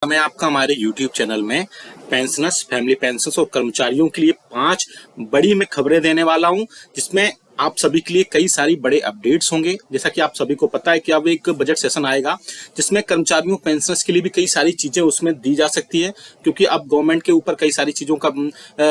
मैं आपका हमारे YouTube चैनल में पेंशनर्स, फैमिली पेंशनर्स और कर्मचारियों के लिए 5 बड़ी मैं खबरें देने वाला हूं, जिसमें आप सभी के लिए कई सारी बड़े अपडेट्स होंगे। जैसा कि आप सभी को पता है कि अब एक बजट सेशन आएगा जिसमें कर्मचारियों, पेंशनर्स के लिए भी कई सारी चीजें उसमें दी जा सकती है, क्योंकि अब गवर्नमेंट के ऊपर कई सारी चीजों का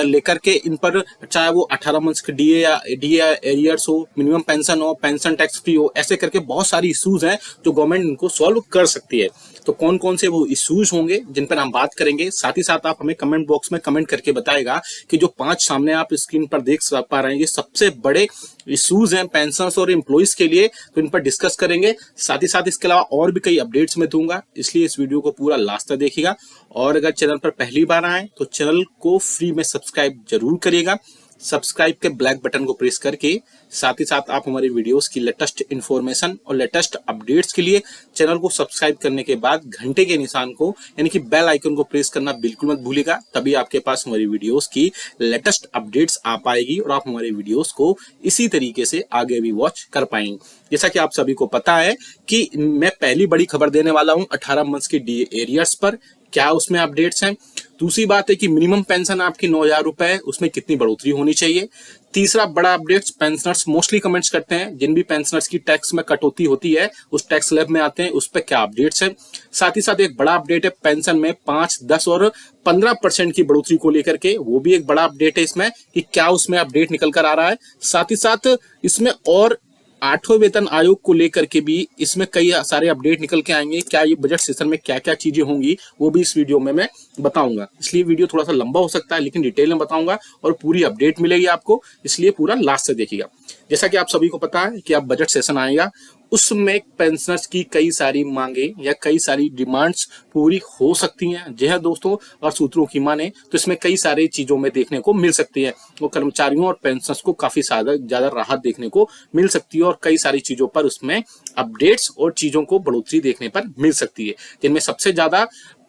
लेकर के इन पर, चाहे वो 18 मंथ्स के डीए एरियर्स हो, मिनिमम पेंशन हो, पेंशन टैक्स फ्री हो, ऐसे करके बहुत सारी इश्यूज हैं जो गवर्नमेंट इनको सॉल्व कर सकती है। तो कौन कौन से वो इश्यूज होंगे जिन पर हम बात करेंगे, साथ ही साथ आप हमें कमेंट बॉक्स में कमेंट करके बताएगा कि जो 5 सामने आप स्क्रीन पर देख पा रहे हैं ये सबसे बड़े इश्यूज हैं पेंशनर्स और एम्प्लॉइज के लिए, तो इन पर डिस्कस करेंगे। साथ ही साथ इसके अलावा और भी कई अपडेट्स मैं दूंगा, इसलिए इस वीडियो को पूरा लास्ट तक देखिएगा। और अगर चैनल पर पहली बार आए तो चैनल को फ्री में सब्सक्राइब जरूर करिएगा। सब्सक्राइब के ब्लैक बटन को प्रेस करके साथ ही साथ आप हमारे वीडियोस की लेटेस्ट इन्फॉर्मेशन और लेटेस्ट अपडेट्स के लिए चैनल को सब्सक्राइब करने के बाद घंटे के निशान को यानी कि बेल आइकन को प्रेस करना बिल्कुल मत भूलिएगा, तभी आपके पास हमारी वीडियोस की लेटेस्ट अपडेट्स आ पाएगी और आप हमारे वीडियोस को इसी तरीके से आगे भी वॉच कर पाएंगे। जैसा कि आप सभी को पता है कि मैं पहली बड़ी खबर देने वाला हूं 18 मंथ्स के डीए एरियर्स पर, क्या उसमें अपडेट्स हैं। दूसरी बात है कि मिनिमम पेंशन आपकी 9,000 रुपए, उसमें कितनी बढ़ोतरी होनी चाहिए। तीसरा बड़ा अपडेट्स, पेंशनर्स मोस्टली कमेंट्स करते हैं जिन भी पेंशनर्स की टैक्स में कटौती होती है उस टैक्स स्लैब में आते हैं, उस पर क्या अपडेट्स है। साथ ही साथ एक बड़ा अपडेट है पेंशन में 5, 10 और 15% की बढ़ोतरी को लेकर के, वो भी एक बड़ा अपडेट है इसमें कि क्या उसमें अपडेट निकल कर आ रहा है। साथ ही साथ इसमें और 8वें वेतन आयोग को लेकर के भी इसमें कई सारे अपडेट निकल के आएंगे। क्या ये बजट सेशन में क्या क्या चीजें होंगी वो भी इस वीडियो में मैं बताऊंगा, इसलिए वीडियो थोड़ा सा लंबा हो सकता है लेकिन डिटेल में बताऊंगा और पूरी अपडेट मिलेगी आपको, इसलिए पूरा लास्ट से देखिएगा। जैसा कि आप सभी को पता है कि अब बजट सेशन आएगा, उसमें पेंशनर्स की कई सारी मांगे या कई सारी डिमांड्स पूरी हो सकती हैं। जी हाँ दोस्तों, और सूत्रों की माने तो इसमें कई सारी चीजों में देखने को मिल सकती है, वो कर्मचारियों और पेंशनर्स को काफी ज्यादा राहत देखने को मिल सकती है और कई सारी चीजों पर उसमें अपडेट्स और चीजों को बढ़ोतरी देखने पर मिल सकती है। जिनमें सबसे ज्यादा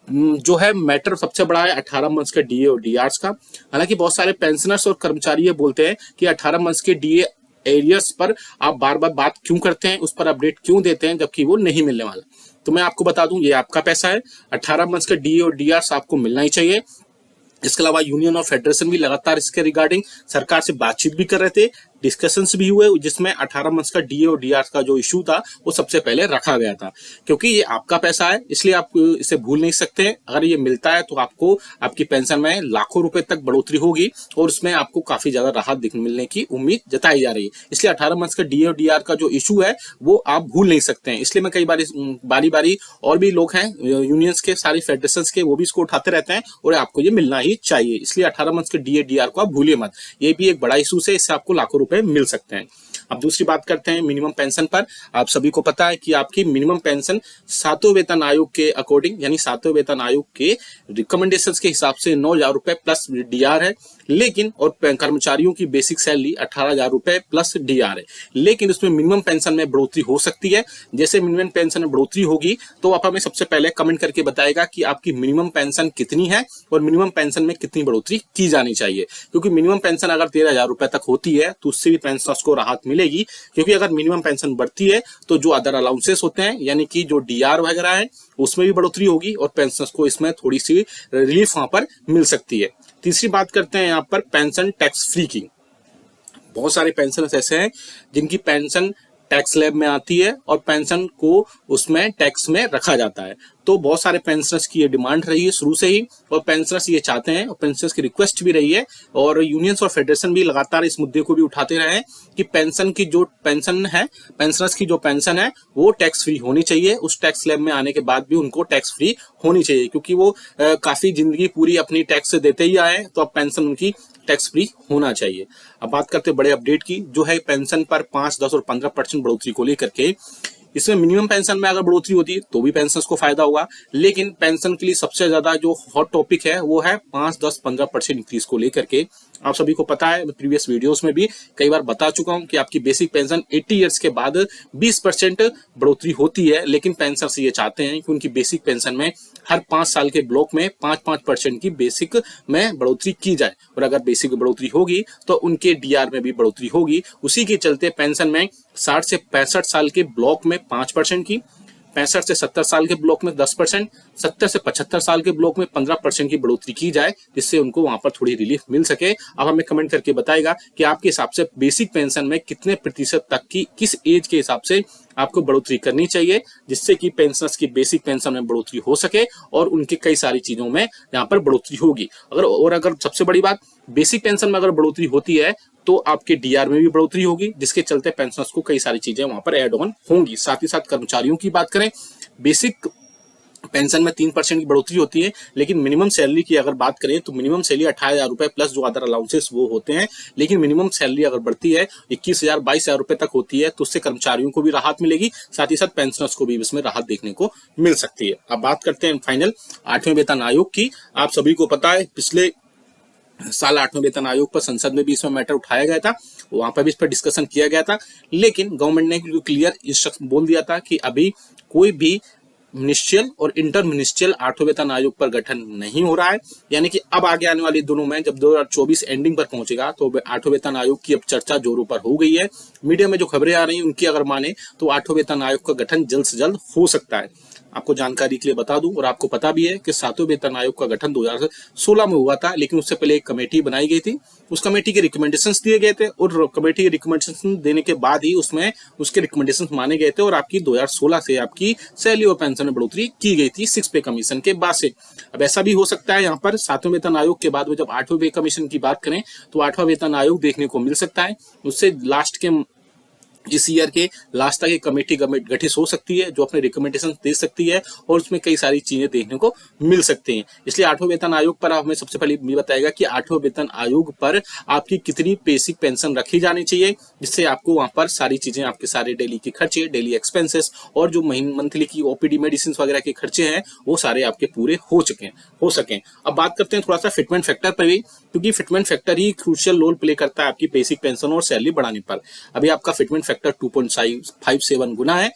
जो है मैटर सबसे बड़ा है 18 मंथ्स का डीए और डीआरस का। हालांकि बहुत सारे पेंशनर्स और कर्मचारी ये बोलते हैं कि 18 मंथ्स के डीए एरियर्स पर आप बार बार बात क्यों करते हैं, उस पर अपडेट क्यों देते हैं जबकि वो नहीं मिलने वाला। तो मैं आपको बता दूं, ये आपका पैसा है, 18 मंथ्स का डीए और डीआरस आपको मिलना ही चाहिए। इसके अलावा यूनियन और फेडरेशन भी लगातार इसके रिगार्डिंग सरकार से बातचीत भी कर रहे थे, डिस्कशंस भी हुए, जिसमें 18 मंथ्स का डीए और डीआर का जो इशू था वो सबसे पहले रखा गया था। क्योंकि ये आपका पैसा है इसलिए आप इसे भूल नहीं सकते हैं। अगर ये मिलता है तो आपको आपकी पेंशन में लाखों रुपए तक बढ़ोतरी होगी और उसमें आपको काफी ज्यादा राहत मिलने की उम्मीद जताई जा रही है। इसलिए 18 मंथ्स का डीए और डीआर का जो इशू है वो आप भूल नहीं सकते हैं। इसलिए मैं कई बारी बारी और भी लोग हैं यूनियंस के, सारी फेडरेशन के, वो भी इसको उठाते रहते हैं और आपको ये मिलना ही चाहिए। इसलिए 18 मंथ्स के डीए डीआर को आप भूलिए मत, ये भी एक बड़ा इशू है, इससे आपको लाखों रुपए मिल सकते हैं। अब दूसरी बात करते हैं मिनिमम पेंशन पर। आप सभी को पता है कि आपकी मिनिमम पेंशन 7वें वेतन आयोग के अकॉर्डिंग यानी 7वें वेतन आयोग के रिकमेंडेशंस के हिसाब से 9,000 रुपए प्लस डीआर है, लेकिन और कर्मचारियों की बेसिक सैलरी 18,000 रुपए प्लस डीआर है। लेकिन उसमें मिनिमम पेंशन में बढ़ोतरी हो सकती है। जैसे मिनिमम पेंशन में बढ़ोतरी होगी तो आप हमें सबसे पहले कमेंट करके बताएगा कि आपकी मिनिमम पेंशन कितनी है और मिनिमम पेंशन में कितनी बढ़ोतरी की जानी चाहिए। क्योंकि मिनिमम पेंशन अगर 13,000 रुपए तक होती है तो उससे भी पेंशनर्स को राहत मिलेगी, क्योंकि अगर मिनिमम पेंशन बढ़ती है तो जो अदर अलाउंसेस होते हैं यानी कि जो डीआर वगैरह है उसमें भी बढ़ोतरी होगी और पेंशनर्स को इसमें थोड़ी सी रिलीफ वहां पर मिल सकती है। तीसरी बात करते हैं यहाँ पर पेंशन टैक्स फ्री की। बहुत सारे पेंशनर्स ऐसे हैं जिनकी पेंशन टैक्स स्लैब में आती है और पेंशन को उसमें टैक्स में रखा जाता है। तो बहुत सारे पेंशनर्स की ये डिमांड रही है शुरू से ही और पेंशनर्स ये चाहते हैं और पेंशनर्स की रिक्वेस्ट भी रही है और यूनियंस और फेडरेशन भी लगातार इस मुद्दे को भी उठाते रहे हैं कि पेंशन की जो पेंशन है, पेंशनर्स की जो पेंशन है वो टैक्स फ्री होनी चाहिए। उस टैक्स स्लैब में आने के बाद भी उनको टैक्स फ्री होनी चाहिए, क्योंकि वो काफी जिंदगी पूरी अपनी टैक्स देते ही आए, तो अब पेंशन उनकी टैक्स फ्री होना चाहिए। अब बात करते हैं बड़े अपडेट की, जो है पेंशन पर 5, 10 और 15% बढ़ोतरी को लेकर के। इसमें मिनिमम पेंशन में अगर बढ़ोतरी होती है तो भी पेंशनर्स को फायदा होगा, लेकिन पेंशन के लिए सबसे ज्यादा जो हॉट टॉपिक है वो है 5, 10, 15% इंक्रीज को लेकर के। आप सभी को पता है, मैं प्रीवियस वीडियोस में भी कई बार बता चुका हूं कि आपकी बेसिक पेंशन 80 इयर्स के बाद 20% बढ़ोतरी होती है, लेकिन पेंशनर्स ये चाहते हैं कि उनकी बेसिक पेंशन में हर 5 साल के ब्लॉक में 5-5% की बेसिक में बढ़ोतरी की जाए और अगर बेसिक बढ़ोतरी होगी तो उनके डीआर में भी बढ़ोतरी होगी। उसी के चलते पेंशन में 60 से 65 साल के ब्लॉक में 5% की, 65 से 70 साल के ब्लॉक में 10%, 70 से 75 साल के ब्लॉक में 15% की बढ़ोतरी की जाए, जिससे उनको वहां पर थोड़ी रिलीफ मिल सके। अब हमें कमेंट करके बताएगा कि आपके हिसाब से बेसिक पेंशन में कितने प्रतिशत तक की, किस एज के हिसाब से आपको बढ़ोतरी करनी चाहिए, जिससे कि पेंशनर्स की बेसिक पेंशन में बढ़ोतरी हो सके और उनकी कई सारी चीजों में यहाँ पर बढ़ोतरी होगी। अगर सबसे बड़ी बात, बेसिक पेंशन में अगर बढ़ोतरी होती है तो आपके डीआर में भी बढ़ोतरी होगी, जिसके चलते पेंशनर्स को कई सारी चीजें वहां पर एड ऑन होंगी। साथ ही साथ कर्मचारियों की बात करें, बेसिक पेंशन में 3% की बढ़ोतरी होती है, लेकिन मिनिमम सैलरी की अगर बात करें तो मिनिमम सैलरी 28,000 रुपए प्लस जो अदर अलाउंसेस वो होते हैं, लेकिन मिनिमम सैलरी अगर बढ़ती है 21,000 22,000 रुपए तक होती है तो उससे कर्मचारियों को भी राहत मिलेगी, साथ ही साथ पेंशनर्स को भी इसमें राहत देखने को मिल सकती है। अब बात करते हैं फाइनल 8वें वेतन आयोग की। आप सभी को पता है पिछले साल 8वें वेतन आयोग पर संसद में भी इसमें मैटर उठाया गया था, वहां पर भी इस पर डिस्कशन किया गया था, लेकिन गवर्नमेंट ने क्लियर इंस्ट्रक्शन बोल दिया था कि अभी कोई भी मिनिस्ट्रियल और इंटर मिनिस्ट्रियल 8वें वेतन आयोग पर गठन नहीं हो रहा है। यानी कि अब आगे आने वाले दिनों में जब 2024 एंडिंग पर पहुंचेगा तो 8वें वेतन आयोग की अब चर्चा जोरों पर हो गई है। मीडिया में जो खबरें आ रही हैं उनकी अगर माने तो 8वें वेतन आयोग का गठन जल्द से जल्द हो सकता है। आपको जानकारी के लिए बता दूं, और आपको पता भी है कि 7वें वेतन आयोग का गठन 2016 में हुआ था, लेकिन उससे पहले एक कमेटी बनाई गई थी, उस कमेटी के रिकमेंडेशंस दिए गए थे और कमेटी के रिकमेंडेशन देने के बाद ही उसमें उसके रिकमेंडेशंस माने गए थे और आपकी 2016 से आपकी सैलरी और पेंशन में बढ़ोतरी की गई थी 6 पे कमीशन के बाद से। अब ऐसा भी हो सकता है यहाँ पर 7वें वेतन आयोग के बाद में जब 8वें पे कमीशन की बात करें तो 8वां वेतन आयोग देखने को मिल सकता है, उससे लास्ट के इस ईयर के लास्ट तक एक कमेटी गठित हो सकती है जो अपने रिकमेंडेशन दे सकती है और उसमें कई सारी चीजें देखने को मिल सकती हैं। इसलिए 8वें वेतन आयोग पर हमें सबसे पहले ये बताएगा कि 8वें वेतन आयोग पर आपकी कितनी बेसिक पेंशन रखी जानी चाहिए, जिससे आपको वहां पर सारी चीजें, आपके सारे डेली के खर्चे, डेली एक्सपेंसेस और जो मंथली की ओपीडी मेडिसिन वगैरह के खर्चे हैं वो सारे आपके पूरे हो सकें। अब बात करते हैं थोड़ा सा फिटमेंट फैक्टर पर भी, क्योंकि फिटमेंट फैक्टर ही क्रूशियल रोल प्ले करता है आपकी बेसिक पेंशन और सैलरी बढ़ाने पर। अभी आपका फिटमेंट फैक्टर 2.57 गुना है।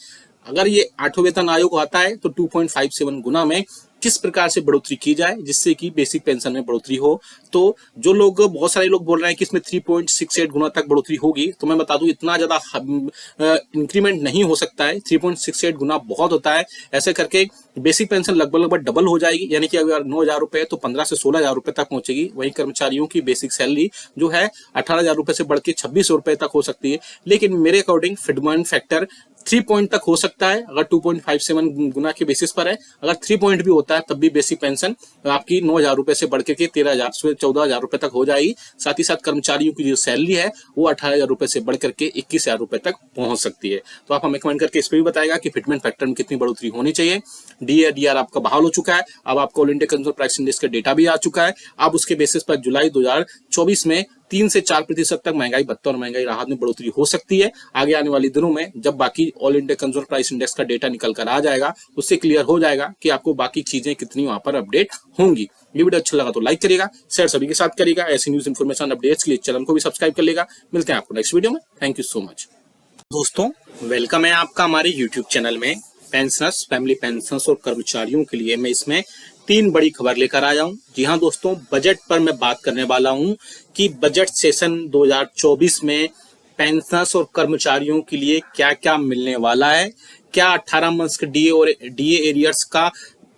अगर ये 8वें वेतन आयोग आता है तो 2.57 गुना में किस प्रकार से बढ़ोतरी की जाए जिससे कि बेसिक पेंशन में बढ़ोतरी हो। तो जो लोग, बहुत सारे लोग बोल रहे हैं कि इसमें 3.68 गुना तक बढ़ोतरी होगी, तो मैं बता दूं इतना ज्यादा इंक्रीमेंट नहीं हो सकता है। 3.68 गुना बहुत होता है। ऐसे करके बेसिक पेंशन लगभग डबल हो जाएगी, यानी कि अगर 9,000 रुपए तो 15 से 16,000 रुपए तक पहुंचेगी। वहीं कर्मचारियों की बेसिक सैलरी जो है 18,000 रुपए से बढ़ के 2,600 रुपए तक हो सकती है। लेकिन मेरे अकॉर्डिंग फिटमेंट फैक्टर 3 पॉइंट तक हो सकता है अगर 2.57 गुना के बेसिस पर है। अगर 3 पॉइंट भी होता है तब भी बेसिक पेंशन आपकी 9,000 रुपए से बढ़ के 13,000 से 14,000 रुपए तक हो जाएगी। साथ ही साथ कर्मचारियों की जो सैलरी है वो 18,000 रुपए से बढ़ करके 21,000 रुपए तक पहुंच सकती है। तो आप हमें कमेंट करके इस पर भी बताएगा कि फिटमेंट फैक्टर में कितनी बढ़ोतरी होनी चाहिए। डीआर आपका बहाल हो चुका है, अब आपको all India consumer price index का डेटा भी आ चुका है। अब उसके बेसिस पर जुलाई 2024 में 3 से 4% तक महंगाई भत्ता और महंगाई राहत में बढ़ोतरी हो सकती है। आगे आने वाले दिनों में जब बाकी all India consumer price index का डेटा निकल कर आ जाएगा, उससे क्लियर हो जाएगा कि आपको बाकी चीजें कितनी वहां पर अपडेट होंगी। ये वीडियो अच्छा लगा तो लाइक करिएगा, शेयर सभी के साथ करिएगा। ऐसी न्यूज इन्फॉर्मेशन अपडेट्स के लिए चैनल को भी सब्सक्राइब कर लेगा। मिलते हैं आपको नेक्स्ट वीडियो में। Thank you so much. दोस्तों, वेलकम है आपका हमारे यूट्यूब चैनल में। पेंशनर्स, फैमिली पेंशनर्स और कर्मचारियों के लिए मैं इसमें 3 बड़ी खबर लेकर आया हूं। जी हां दोस्तों, बजट पर मैं बात करने वाला हूं कि बजट सेशन 2024 में पेंशनर्स और कर्मचारियों के लिए क्या क्या मिलने वाला है। क्या 18 मंथ्स के डीए एरियर्स का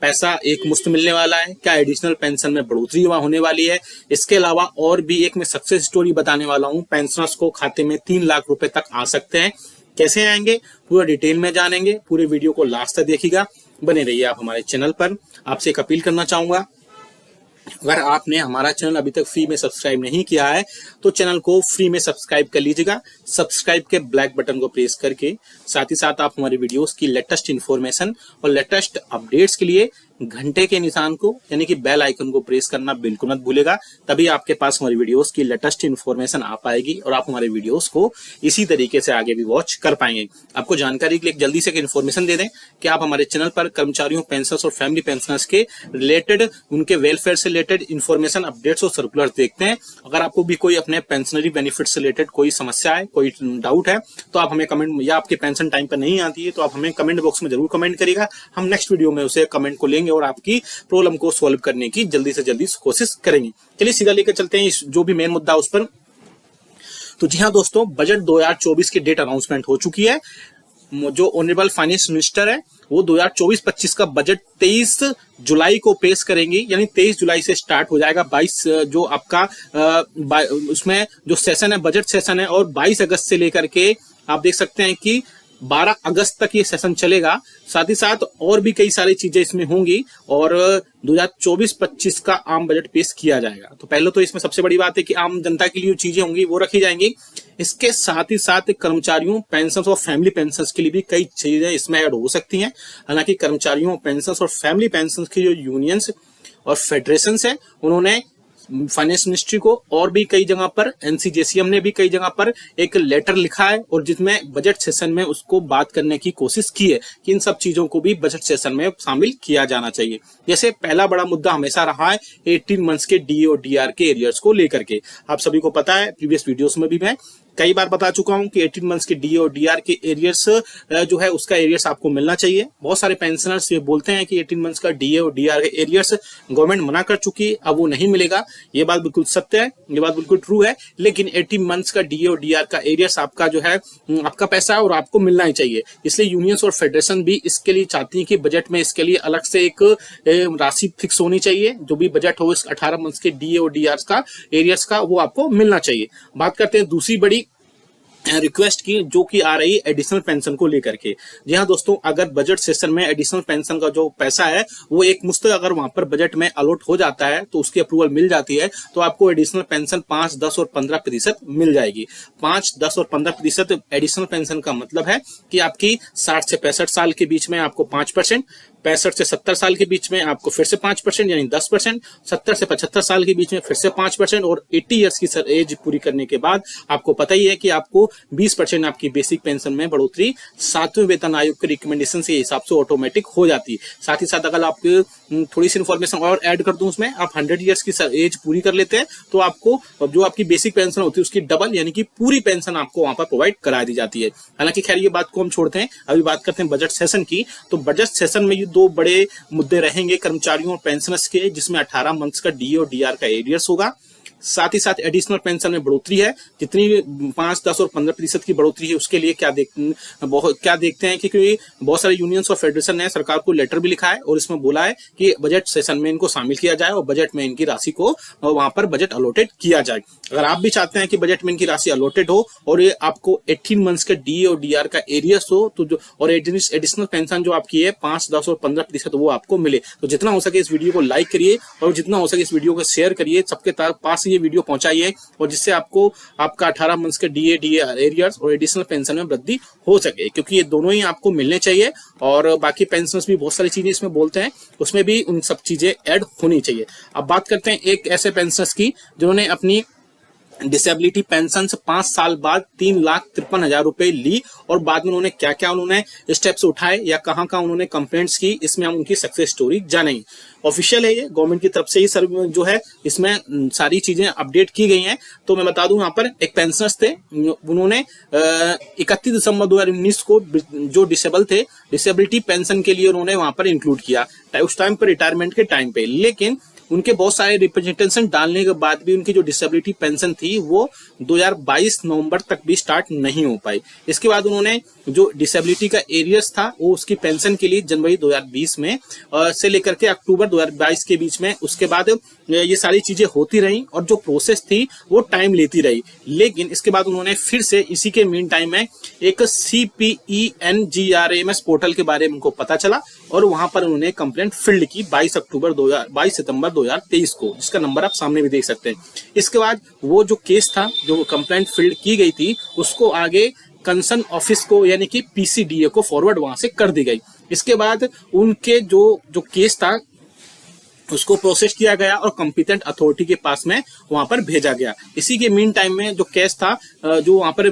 पैसा एक मुश्त मिलने वाला है, क्या एडिशनल पेंशन में बढ़ोतरी होने वाली है। इसके अलावा और भी एक मैं सक्सेस स्टोरी बताने वाला हूं। पेंशनर्स को खाते में 3 लाख रुपए तक आ सकते हैं। कैसे आएंगे पूरा डिटेल में जानेंगे। पूरे वीडियो को लास्ट तक देखिएगा, बने रहिए आप हमारे चैनल पर। आपसे एक अपील करना चाहूंगा, अगर आपने हमारा चैनल अभी तक फ्री में सब्सक्राइब नहीं किया है तो चैनल को फ्री में सब्सक्राइब कर लीजिएगा। सब्सक्राइब के ब्लैक बटन को प्रेस करके साथ ही साथ आप हमारी वीडियोस की लेटेस्ट इन्फॉर्मेशन और लेटेस्ट अपडेट्स के लिए घंटे के निशान को यानी कि बेल आइकन को प्रेस करना बिल्कुल मत भूलेगा। तभी आपके पास हमारी वीडियोस की लेटेस्ट इन्फॉर्मेशन आ पाएगी और आप हमारे वीडियोस को इसी तरीके से आगे भी वॉच कर पाएंगे। आपको जानकारी के लिए जल्दी से एक इन्फॉर्मेशन दे दें कि आप हमारे चैनल पर कर्मचारियों, पेंशनर्स और फैमिली पेंशनर्स के रिलेटेड, उनके वेलफेयर से रिलेटेड इन्फॉर्मेशन, अपडेट्स और सर्कुलर देखते हैं। अगर आपको भी कोई अपने पेंशनरी बेनिफिट से रिलेटेड कोई समस्या है, कोई डाउट है, तो आप हमें कमेंट, या आपके पेंशन टाइम पर नहीं आती है तो आप हमें कमेंट बॉक्स में जरूर कमेंट करिएगा। हम नेक्स्ट वीडियो में उसे कमेंट को लेंगे और आपकी प्रॉब्लम को सॉल्व करने की जल्दी से जल्दी कोशिश करेंगे। चलिए सीधा लेकर चलते हैं जो भी मेन मुद्दा उस पर। तो जी हाँ दोस्तों, बजट 2024 की डेट अनाउंसमेंट हो चुकी है। जो ऑनरेबल फाइनेंस मिनिस्टर है वो 2024-25 का बजट 23 जुलाई को पेश करेंगी, यानी 23 जुलाई से स्टार्ट हो जाएगा। 22 जो आपका उसमें जो सेशन है, बजट सेशन है, और 22 अगस्त से लेकर के आप देख सकते हैं कि 12 अगस्त तक ये सेशन चलेगा। साथ ही साथ और भी कई सारी चीजें इसमें होंगी और 2024-25 का आम बजट पेश किया जाएगा। तो पहले तो इसमें सबसे बड़ी बात है कि आम जनता के लिए जो चीजें होंगी वो रखी जाएंगी। इसके साथ ही साथ कर्मचारियों पेंशन और फैमिली पेंशन के लिए भी कई चीजें इसमें ऐड हो सकती हैं। हालांकि कर्मचारियों पेंशन और फैमिली पेंशन की जो यूनियंस और फेडरेशन है, उन्होंने फाइनेंस मिनिस्ट्री को और भी कई जगह पर, एनसीजेसीएम ने भी कई जगह पर एक लेटर लिखा है और जिसमें बजट सेशन में उसको बात करने की कोशिश की है कि इन सब चीजों को भी बजट सेशन में शामिल किया जाना चाहिए। जैसे पहला बड़ा मुद्दा हमेशा रहा है 18 मंथ्स के डीए और डीआर के एरियर्स को लेकर के। आप सभी को पता है, प्रीवियस वीडियोस में भी मैं कई बार बता चुका हूं कि 18 मंथ्स के डीए और डीआर के एरियर्स जो है उसका एरियर्स आपको मिलना चाहिए। बहुत सारे पेंशनर्स ये बोलते हैं कि 18 मंथ्स का डीए और डीआर के एरियर्स गवर्नमेंट मना कर चुकी है, अब वो नहीं मिलेगा। ये बात बिल्कुल सत्य है, ये बात बिल्कुल ट्रू है। लेकिन 18 मंथ्स का डीए और डीआर का एरियर्स आपका जो है आपका पैसा है और आपको मिलना ही चाहिए। इसलिए यूनियंस और फेडरेशन भी इसके लिए चाहती है कि बजट में इसके लिए अलग से एक राशि फिक्स होनी चाहिए। जो भी बजट हो इस 18 मंथ्स के डीए और डीआर का एरियर्स का, वो आपको मिलना चाहिए। बात करते हैं दूसरी बड़ी रिक्वेस्ट की, जो कि आ रही है एडिशनल पेंशन को लेकर के। जी हाँ दोस्तों, अगर बजट सेशन में एडिशनल पेंशन का जो पैसा है वो एक मुश्त अगर वहां पर बजट में अलॉट हो जाता है तो उसकी अप्रूवल मिल जाती है, तो आपको एडिशनल पेंशन 5, 10 और 15% मिल जाएगी। 5, 10 और 15% एडिशनल पेंशन का मतलब है कि आपकी 60 से 65 साल के बीच में आपको 5%, 65 से 70 साल के बीच में आपको फिर से 5% यानी 10%, 70 से 75 साल के बीच में फिर से 5%, और 80 ईयर्स की एज पूरी करने के बाद आपको पता ही है कि आपको 20% आपकी बेसिक पेंशन में बढ़ोतरी 7वें वेतन आयोग के रिकमेंडेशन के हिसाब से ऑटोमेटिक हो जाती है। साथ ही साथ अगर आपको थोड़ी सी इन्फॉर्मेशन और ऐड कर दूं उसमें, आप 100 ईयर्स की एज पूरी कर लेते हैं तो आपको जो आपकी बेसिक पेंशन होती है उसकी डबल यानी कि पूरी पेंशन आपको वहां पर प्रोवाइड करा दी जाती है। हालांकि खैर ये बात को हम छोड़ते हैं, अभी बात करते हैं बजट सेशन की। तो बजट सेशन में ये 2 बड़े मुद्दे रहेंगे कर्मचारियों और पेंशनर्स के, जिसमें 18 मंथ्स का डीए और डीआर का एरियर्स होगा। साथ ही साथ एडिशनल पेंशन में बढ़ोतरी है, जितनी 5, 10 और 15% की बढ़ोतरी है उसके लिए क्या देखते हैं कि बहुत सारे यूनियंस और फेडरेशन ने सरकार को लेटर भी लिखा है और इसमें बोला है कि बजट सेशन में इनको शामिल किया जाए और बजट में इनकी राशि को वहां पर बजट अलॉटेड किया जाए। अगर आप भी चाहते हैं कि बजट में इनकी राशि अलॉटेड हो और ये आपको 18 मंथ्स का डीए और डीआर का एरियर्स हो तो जो और एडिशनल पेंशन जो आपकी है 5, 10 और 15% वो आपको मिले, तो जितना हो सके इस वीडियो को लाइक करिए और जितना हो सके इस वीडियो को शेयर करिए, सबके पास ये वीडियो पहुंचाइए और जिससे आपको आपका 18 मंथ्स के डीए डीआर एरियर्स और एडिशनल पेंशन में वृद्धि हो सके, क्योंकि ये दोनों ही आपको मिलने चाहिए। और बाकी पेंशनर्स भी बहुत सारी चीजें इसमें बोलते हैं, उसमें भी उन सब चीजें ऐड होनी चाहिए। अब बात करते हैं एक ऐसे पेंशनर्स की जिन्होंने अपनी डिसेबिलिटी पेंशन से 5 साल बाद 3,53,000 रुपए ली और बाद में उन्होंने क्या क्या स्टेप्स उठाए या कहां उन्होंने कंप्लेंट्स की, इसमें हम उनकी सक्सेस स्टोरी जानेंगे। ऑफिशियल है ये, गवर्नमेंट की तरफ से ही सर जो है इसमें सारी चीजें अपडेट की गई हैं। तो मैं बता दूं, यहाँ पर एक पेंशनर्स थे, उन्होंने 31 दिसंबर 2019 को जो डिसेबल थे डिसेबिलिटी पेंशन के लिए उन्होंने वहां पर इंक्लूड किया उस टाइम पर रिटायरमेंट के टाइम पे, लेकिन उनके बहुत सारे रिप्रेजेंटेशन डालने के बाद भी उनकी जो डिसेबिलिटी पेंशन थी वो 2022 नवंबर तक भी स्टार्ट नहीं हो पाई। इसके बाद उन्होंने जो डिसेबिलिटी का एरियर्स था वो उसकी पेंशन के लिए जनवरी 2020 में से लेकर के अक्टूबर 2022 के बीच में, उसके बाद ये सारी चीजें होती रही और जो प्रोसेस थी वो टाइम लेती रही। लेकिन इसके बाद उन्होंने फिर से इसी के मीन टाइम में एक CPENGRAMS पोर्टल के बारे में उनको पता चला और वहां पर उन्होंने कंप्लेंट फील्ड की 22 सितंबर 2023 को, जिसका नंबर आप सामने भी देख सकते हैं। इसके बाद वो जो केस था, जो कंप्लेंट फील्ड की गई थी, उसको आगे कंसर्न ऑफिस को यानी कि PCDA को फॉरवर्ड वहां से कर दी गई। इसके बाद उनके जो केस था उसको प्रोसेस किया गया और कॉम्पिटेंट अथॉरिटी के पास में वहां पर भेजा गया। इसी के मीन टाइम में जो केस था, जो वहां पर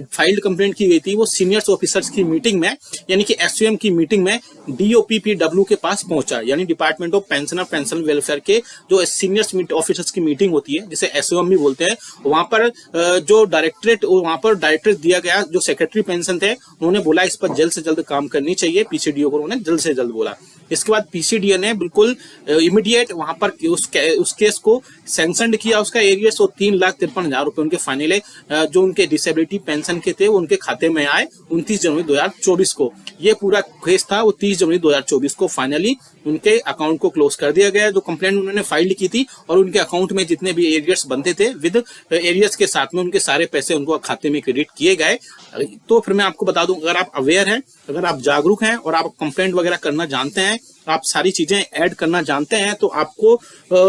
फाइल्ड कंप्लेंट की गई थी, वो सीनियर्स ऑफिसर्स की मीटिंग में यानी कि SOM की मीटिंग में DOPPW के पास पहुंचा, यानी department of pension pension welfare के जो सीनियर्स ऑफिसर्स की मीटिंग होती है जिसे SOM भी बोलते हैं। वहां पर जो डायरेक्टरेट दिया गया, जो सेक्रेटरी पेंशन थे, उन्होंने बोला इस पर जल्द से जल्द काम करनी चाहिए, PCDO को उन्होंने जल्द से जल्द बोला। इसके बाद पीसीडीए ने बिल्कुल इमीडिएट वहां पर उस केस को सैंक्शनड किया, उसका एरियर्स, और 3,53,000 रुपए उनके फाइनल जो उनके डिसेबिलिटी पेंशन के थे वो उनके खाते में आए 29 जनवरी 2024 को। ये पूरा केस था वो 30 जनवरी 2024 को फाइनली उनके अकाउंट को क्लोज कर दिया गया, जो कंप्लेंट उन्होंने फाइल की थी, और उनके अकाउंट में जितने भी एरियर्स बनते थे विद एरियर्स के साथ में उनके सारे पैसे उनको खाते में क्रेडिट किए गए। तो फिर मैं आपको बता दूं, अगर आप अवेयर हैं, अगर आप जागरूक हैं और आप कंप्लेंट वगैरह करना जानते हैं, आप सारी चीजें ऐड करना जानते हैं, तो आपको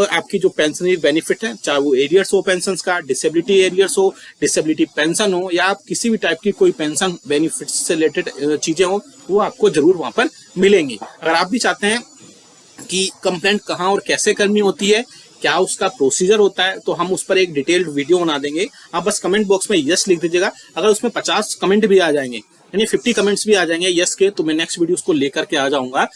आपकी जो पेंशनरी बेनिफिट है, चाहे वो एरियर्स हो पेंशन का, डिसेबिलिटी एरियर्स हो, डिसेबिलिटी पेंशन हो, या आप किसी भी टाइप की कोई पेंशन बेनिफिट से रिलेटेड चीजें हो, वो आपको जरूर वहां पर मिलेंगी। अगर आप भी चाहते हैं कि कंप्लेंट कहाँ और कैसे करनी होती है, क्या उसका प्रोसीजर होता है, तो हम उस पर एक डिटेल्ड वीडियो बना देंगे। आप बस कमेंट बॉक्स में यस लिख दीजिएगा। अगर उसमें 50 कमेंट भी आ जाएंगे, यानी 50 कमेंट्स भी आ जाएंगे यस के, तो मैं नेक्स्ट वीडियो उसको लेकर के आ जाऊंगा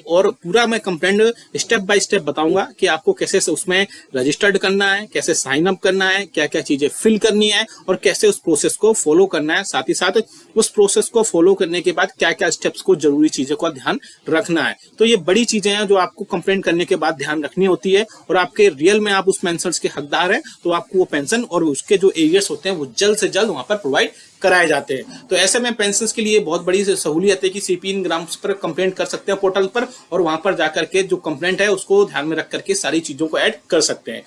और पूरा मैं कंप्लेंट स्टेप बाय स्टेप बताऊंगा कि आपको कैसे से उसमें रजिस्टर्ड करना है, कैसे साइन अप करना है, क्या क्या चीजें फिल करनी है, और कैसे उस प्रोसेस को फॉलो करना है। साथ ही साथ उस प्रोसेस को फॉलो करने के बाद क्या क्या स्टेप्स को, जरूरी चीजों का ध्यान रखना है। तो ये बड़ी चीजें हैं जो आपको कंप्लेंट करने के बाद ध्यान रखनी होती है, और आपके रियल में आप उस पेंशन के हकदार हैं, तो आपको वो पेंशन और उसके जो एरियर्स होते हैं वो जल्द से जल्द वहां पर प्रोवाइड कराए जाते हैं। तो ऐसे में पेंशन के लिए बहुत बड़ी सहूलियत है कि सीपी इन ग्राम्स पर कंप्लेंट कर सकते हैं पोर्टल पर, और वहां पर जाकर के जो कंप्लेंट है उसको ध्यान में रख करके सारी चीजों को ऐड कर सकते हैं।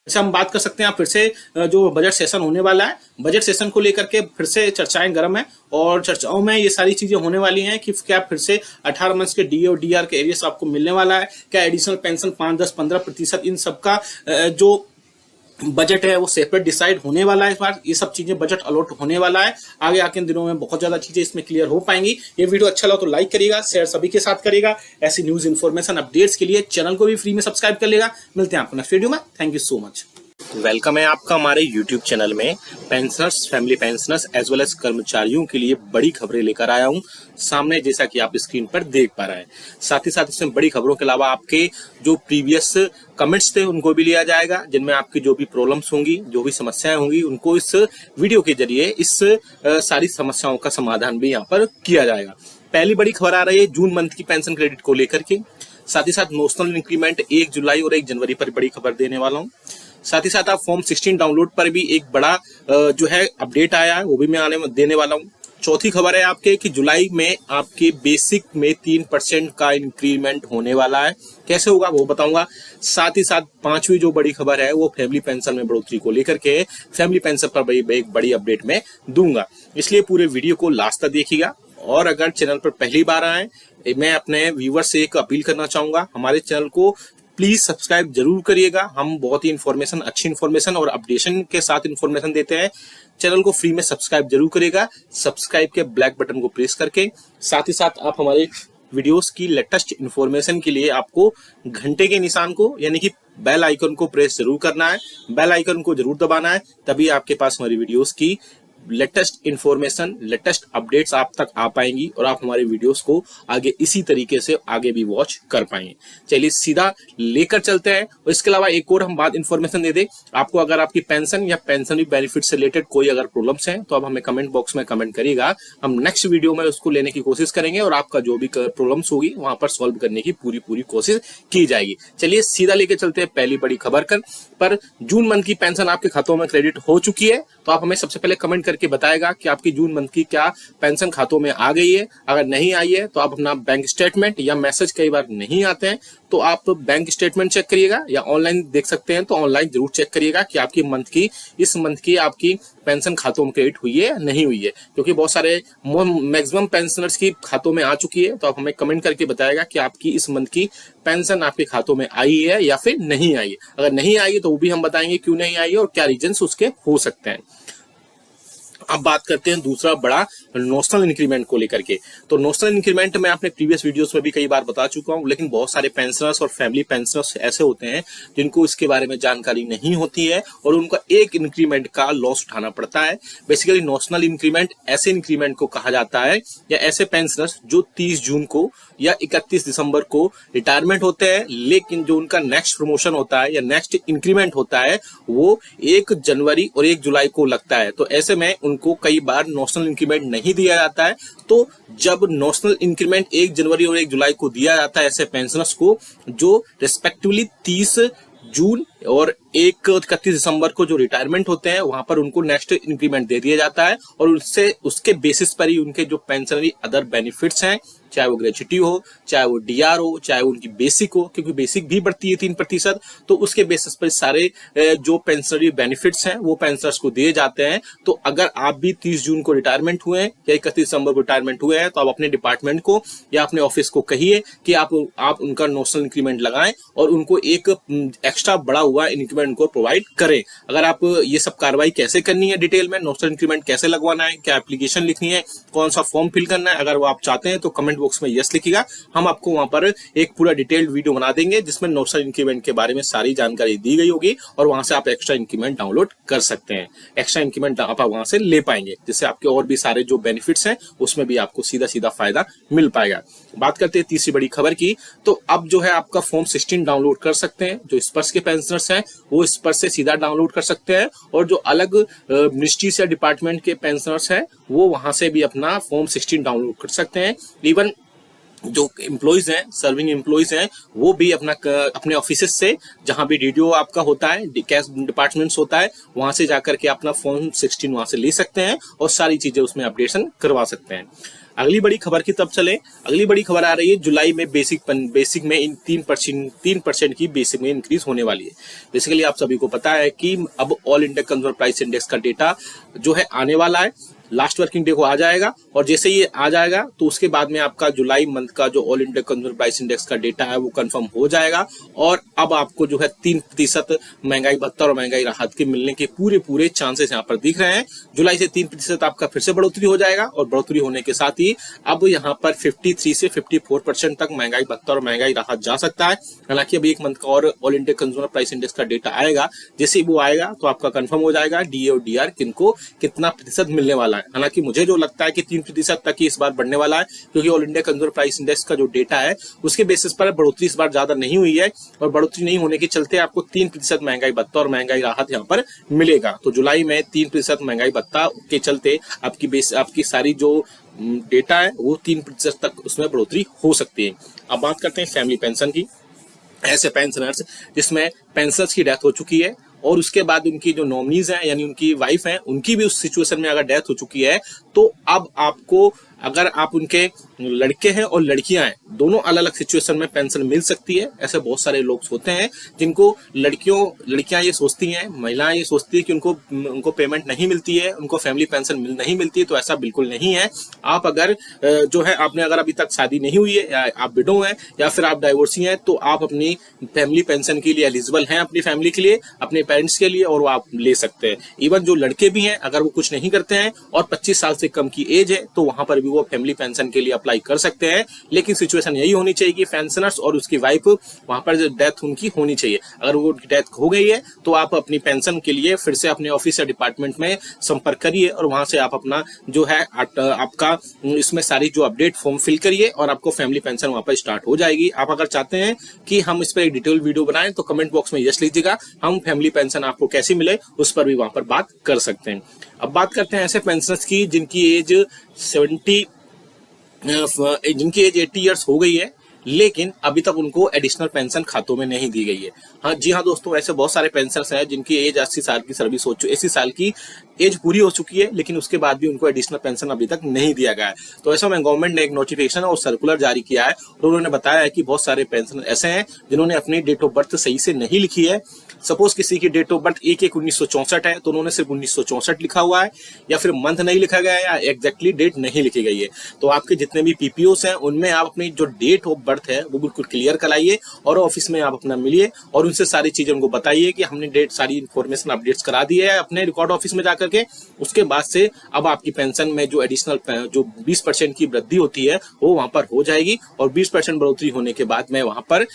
जैसे हम बात कर सकते हैं, फिर से जो बजट सेशन होने वाला है, बजट सेशन को लेकर के फिर से चर्चाएं गर्म है, और चर्चाओं में ये सारी चीजें होने वाली हैं कि क्या फिर से 18 मंथ्स के डीए और डीआर के एरियर्स आपको मिलने वाला है, क्या एडिशनल पेंशन 5, 10, 15% इन सबका जो बजट है वो सेपरेट डिसाइड होने वाला है। इस बार ये सब चीजें बजट अलॉट होने वाला है। आगे आके दिनों में बहुत ज्यादा चीजें इसमें क्लियर हो पाएंगी। ये वीडियो अच्छा लगा तो लाइक करिएगा, शेयर सभी के साथ करिएगा। ऐसी न्यूज इन्फॉर्मेशन अपडेट्स के लिए चैनल को भी फ्री में सब्सक्राइब कर लेगा। मिलते हैं आपको नेक्स्ट वीडियो में। Thank you so much. Welcome है आपका हमारे YouTube चैनल में। Pensioners, family pensioners as well as कर्मचारियों के लिए बड़ी खबरें लेकर आया हूं सामने, जैसा कि आप स्क्रीन पर देख पा रहे हैं। साथ ही साथ इसमें बड़ी खबरों के अलावा आपके जो प्रीवियस कमेंट्स थे उनको भी लिया जाएगा, जिनमें आपकी जो भी प्रॉब्लम्स होंगी, जो भी समस्याएं होंगी, उनको इस वीडियो के जरिए इस सारी समस्याओं का समाधान भी यहाँ पर किया जाएगा। पहली बड़ी खबर आ रही है जून मंथ की पेंशन क्रेडिट को लेकर के। साथ ही साथ नोशनल इंक्रीमेंट 1 जुलाई और 1 जनवरी पर बड़ी खबर देने वाला हूँ। साथ ही साथ आप फॉर्म 16 डाउनलोड पर भी एक बड़ा जो है अपडेट आया है, वो भी मैं देने वाला हूँ। चौथी खबर है आपके कि जुलाई में आपके बेसिक में 3% का इंक्रीमेंट होने वाला है। कैसे होगा वो बताऊंगा। साथ ही साथ पांचवी जो बड़ी खबर है वो फैमिली पेंशन में बढ़ोतरी को लेकर के, फैमिली पेंशन पर एक बड़ी अपडेट में दूंगा, इसलिए पूरे वीडियो को लास्ट तक देखिएगा। और अगर चैनल पर पहली बार आए, मैं अपने व्यूअर्स से एक अपील करना चाहूंगा, हमारे चैनल को प्लीज सब्सक्राइब जरूर करिएगा। हम बहुत ही इन्फॉर्मेशन, अच्छी इन्फॉर्मेशन और अपडेशन के साथ इन्फॉर्मेशन देते हैं। चैनल को फ्री में सब्सक्राइब जरूर करिएगा, सब्सक्राइब के ब्लैक बटन को प्रेस करके। साथ ही साथ आप हमारे वीडियोस की लेटेस्ट इन्फॉर्मेशन के लिए आपको घंटे के निशान को, यानी कि बेल आइकन को प्रेस जरूर करना है, बेल आइकन को जरूर दबाना है, तभी आपके पास हमारी वीडियोस की लेटेस्ट इन्फॉर्मेशन, लेटेस्ट अपडेट्स आप तक आ पाएंगी और आप हमारे वीडियोस को आगे इसी तरीके से आगे भी वॉच कर पाएंगे। चलिए सीधा लेकर चलते हैं। और इसके अलावा एक और हम बात इन्फॉर्मेशन दे दें आपको, अगर आपकी पेंशन या पेंशन बेनिफिट से रिलेटेड कोई अगर प्रॉब्लम्स हैं तो आप हमें कमेंट बॉक्स में कमेंट करिएगा। हम नेक्स्ट वीडियो में उसको लेने की कोशिश करेंगे और आपका जो भी प्रॉब्लम्स होगी वहां पर सॉल्व करने की पूरी कोशिश की जाएगी। चलिए सीधा लेके चलते हैं पहली बड़ी खबर पर। जून मंथ की पेंशन आपके खातों में क्रेडिट हो चुकी है, तो आप हमें सबसे पहले कमेंट करके बताएगा कि आपकी जून मंथ की क्या पेंशन खातों में आ गई है। अगर नहीं आई है तो आप अपना बैंक स्टेटमेंट, या मैसेज कई बार नहीं आते हैं तो आप बैंक स्टेटमेंट चेक करिएगा, या ऑनलाइन देख सकते हैं तो ऑनलाइन जरूर चेक करिएगा कि आपकी इस मंथ की आपकी पेंशन खातों में क्रेडिट हुई है या नहीं हुई है, क्योंकि बहुत सारे मैक्सिमम पेंशनर्स की खातों में आ चुकी है। तो आप हमें कमेंट करके बताएगा कि आपकी इस मंथ की पेंशन आपके खातों में आई है या फिर नहीं आई है। अगर नहीं आई है तो वो भी हम बताएंगे क्यों नहीं आई है और क्या रीजंस उसके हो सकते हैं। अब बात करते हैं दूसरा बड़ा नोशनल इंक्रीमेंट को लेकर के। तो नोशनल इंक्रीमेंट मैं अपने प्रीवियस वीडियोस में भी कई बार बता चुका हूं, लेकिन बहुत सारे पेंशनर्स और फैमिली पेंशनर्स ऐसे होते हैं जिनको इसके बारे में जानकारी नहीं होती है और उनका एक इंक्रीमेंट का लॉस उठाना पड़ता है। बेसिकली नोशनल इंक्रीमेंट ऐसे इंक्रीमेंट को कहा जाता है, या ऐसे पेंशनर्स जो 30 जून को या 31 दिसंबर को रिटायरमेंट होते हैं, लेकिन जो उनका नेक्स्ट प्रमोशन होता है या नेक्स्ट इंक्रीमेंट होता है वो 1 जनवरी और 1 जुलाई को लगता है। तो ऐसे में उनको कई बार नॉशनल इंक्रीमेंट नहीं दिया जाता है। तो जब नॉशनल इंक्रीमेंट 1 जनवरी और 1 जुलाई को दिया जाता है ऐसे पेंशनर्स को जो रिस्पेक्टिवली 30 जून और 31 दिसंबर को जो रिटायरमेंट होते हैं वहां पर उनको नेक्स्ट इंक्रीमेंट दे दिया जाता है और उसके बेसिस पर ही उनके जो पेंशनरी अदर बेनिफिट्स हैं, चाहे वो ग्रेच्युटी हो, चाहे वो डीआर हो, चाहे वो उनकी बेसिक हो, क्योंकि बेसिक भी बढ़ती है 3%, तो उसके बेसिस पर सारे जो पेंशनरी बेनिफिट्स हैं वो पेंशनर्स को दिए जाते हैं। तो अगर आप भी 30 जून को रिटायरमेंट हुए हैं या 31 दिसंबर को रिटायरमेंट हुए हैं तो आप अपने डिपार्टमेंट को या अपने ऑफिस को कहिए कि आप उनका नॉशनल इंक्रीमेंट लगाएं और उनको एक एक्स्ट्रा बढ़ा हुआ इंक्रीमेंट को प्रोवाइड करें। अगर आप ये सब कार्रवाई कैसे करनी है डिटेल में, नॉशनल इंक्रीमेंट कैसे लगवाना है, क्या एप्लीकेशन लिखनी है, कौन सा फॉर्म फिल करना है, अगर वो आप चाहते हैं तो कमेंट बॉक्स में यस लिखिएगा। हम आपको वहां पर एक पूरा डिटेल्ड वीडियो बना देंगे जिसमें नॉशनल इंक्रीमेंट के बारे में सारी जानकारी दी गई होगी और वहां से आप एक्स्ट्रा इंक्रीमेंट डाउनलोड कर सकते हैं। एक्स्ट्रा इंक्रीमेंट आप वहां से ले पाएंगे जिससे आपके और भी सारे जो बेनिफिट्स हैं उसमें भी आपको सीधा सीधा फायदा मिल पाएगा। बात करते हैं तीसरी बड़ी खबर की, तो अब जो है आपका फॉर्म 16 डाउनलोड कर सकते हैं। जो स्पर्श के पेंशनर्स हैं वो स्पर्श से सीधा डाउनलोड कर सकते हैं और जो अलग मिनिस्ट्री से डिपार्टमेंट के पेंशनर्स हैं वो वहां से भी अपना फॉर्म 16 डाउनलोड कर सकते हैं। इवन जो एम्प्लॉइज हैं, सर्विंग एम्प्लॉइज हैं, वो भी अपने ऑफिस से जहां भी डीडीओ आपका होता है, कैश डिपार्टमेंट्स होता है, वहां से जाकर के अपना फॉर्म 16 वहां से ले सकते हैं और सारी चीजें उसमें अपडेशन करवा सकते हैं। अगली बड़ी खबर की तब चले। अगली बड़ी खबर आ रही है जुलाई में बेसिक में इन 3% की बेसिक में इंक्रीज होने वाली है। बेसिकली आप सभी को पता है कि अब all India consumer price index का डेटा जो है आने वाला है, लास्ट वर्किंग डे को आ जाएगा और जैसे ही आ जाएगा तो उसके बाद में आपका जुलाई मंथ का जो all India consumer price index का डेटा है वो कंफर्म हो जाएगा और अब आपको जो है 3% महंगाई भत्ता और महंगाई राहत के मिलने के पूरे चांसेस यहाँ पर दिख रहे हैं। जुलाई से 3% आपका फिर से बढ़ोतरी हो जाएगा और बढ़ोतरी होने के साथ ही अब यहाँ पर 53 से 54% तक महंगाई भत्ता और महंगाई राहत जा सकता है। हालांकि अभी एक मंथ का और all India consumer price index का डेटा आएगा, जैसे ही वो आएगा तो आपका कंफर्म हो जाएगा डीए और डीआर किनको कितना प्रतिशत मिलने वाला है। हालांकि मुझे जो लगता है कि 3% तक ही इस बार बढ़ने वाला है, क्योंकि all India consumer price index का जो डेटा है उसके बेसिस पर बढ़ोतरी इस बार ज्यादा नहीं हुई है और बढ़ोतरी नहीं होने के चलते आपको 3% महंगाई भत्ता और महंगाई राहत यहाँ पर मिलेगा। तो जुलाई में 3% महंगाई भत्ता के चलते आपकी सारी जो डेटा है वो 3% तक उसमें बढ़ोतरी हो सकती है। अब बात करते हैं फैमिली पेंशन की। ऐसे पेंशनर्स जिसमें पेंशनर्स की डेथ हो चुकी है और उसके बाद उनकी जो नॉमिनीज हैं यानी उनकी वाइफ हैं उनकी भी उस सिचुएशन में अगर डेथ हो चुकी है तो अब आपको, अगर आप उनके लड़के हैं और लड़कियां हैं, दोनों अलग अलग सिचुएशन में पेंशन मिल सकती है। ऐसे बहुत सारे लोग होते हैं जिनको लड़कियां ये सोचती हैं, महिलाएं ये सोचती है कि उनको पेमेंट नहीं मिलती है, उनको फैमिली पेंशन नहीं मिलती है। तो ऐसा बिल्कुल नहीं है। आप अगर जो है आपने अगर अभी तक शादी नहीं हुई है या आप विडो हैं या फिर आप डाइवोर्सी हैं तो आप अपनी फैमिली पेंशन के लिए एलिजिबल हैं, अपनी फैमिली के लिए, अपने पेरेंट्स के लिए, और वो आप ले सकते हैं। इवन जो लड़के भी हैं अगर वो कुछ नहीं करते हैं और 25 साल से कम की एज है तो वहां पर भी वो फैमिली पेंशन के लिए अप्लाई कर सकते हैं। लेकिन सिचुएशन यही होनी चाहिए कि पेंशनर्स और उसकी वाइफ वहां पर जो डेथ उनकी होनी चाहिए। अगर वो डेथ हो गई है तो आप अपनी पेंशन के लिए फिर से अपने ऑफिस या डिपार्टमेंट में संपर्क करिए और वहां से आप अपना जो है आपका इसमें सारी जो अपडेट फॉर्म फिल करिए और आपको फैमिली पेंशन वहां पर स्टार्ट हो जाएगी। आप अगर चाहते हैं कि हम इस पर एक डिटेल वीडियो बनाएं तो कमेंट बॉक्स में यस लीजिएगा। हम फैमिली पेंशन आपको कैसी मिले उस पर भी वहां पर बात कर सकते हैं। अब बात करते हैं ऐसे पेंशनर्स की जिनकी एज 80 ईयर्स हो गई है लेकिन अभी तक उनको एडिशनल पेंशन खातों में नहीं दी गई है। हाँ जी हाँ दोस्तों, ऐसे बहुत सारे पेंशनर्स हैं जिनकी एज 80 साल की सर्विस हो चुकी, 80 साल की एज पूरी हो चुकी है लेकिन उसके बाद भी उनको एडिशनल पेंशन अभी तक नहीं दिया गया है। तो ऐसा में गवर्नमेंट ने एक नोटिफिकेशन और सर्कुलर जारी किया है और उन्होंने बताया है कि बहुत सारे पेंशनर ऐसे हैं जिन्होंने अपनी डेट ऑफ बर्थ सही से नहीं लिखी है। सपोज किसी की डेट ऑफ बर्थ 1/1/1964 है तो उन्होंने सिर्फ 1964 लिखा हुआ है या फिर मंथ नहीं लिखा गया है या एग्जैक्टली डेट नहीं लिखी गई है। तो आपके जितने भी पीपीओस हैं उनमें आप अपनी जो डेट ऑफ बर्थ है वो बिल्कुल क्लियर कराइए और ऑफिस में आप अपना मिलिए और उनसे सारी चीजें उनको बताइए कि हमने डेट सारी इन्फॉर्मेशन अपडेट्स करा दी है अपने रिकॉर्ड ऑफिस में जाकर के। उसके बाद से अब आपकी पेंशन में जो एडिशनल जो 20% की वृद्धि होती है वो वहां पर हो जाएगी और 20% बढ़ोतरी होने के बाद में वहां पर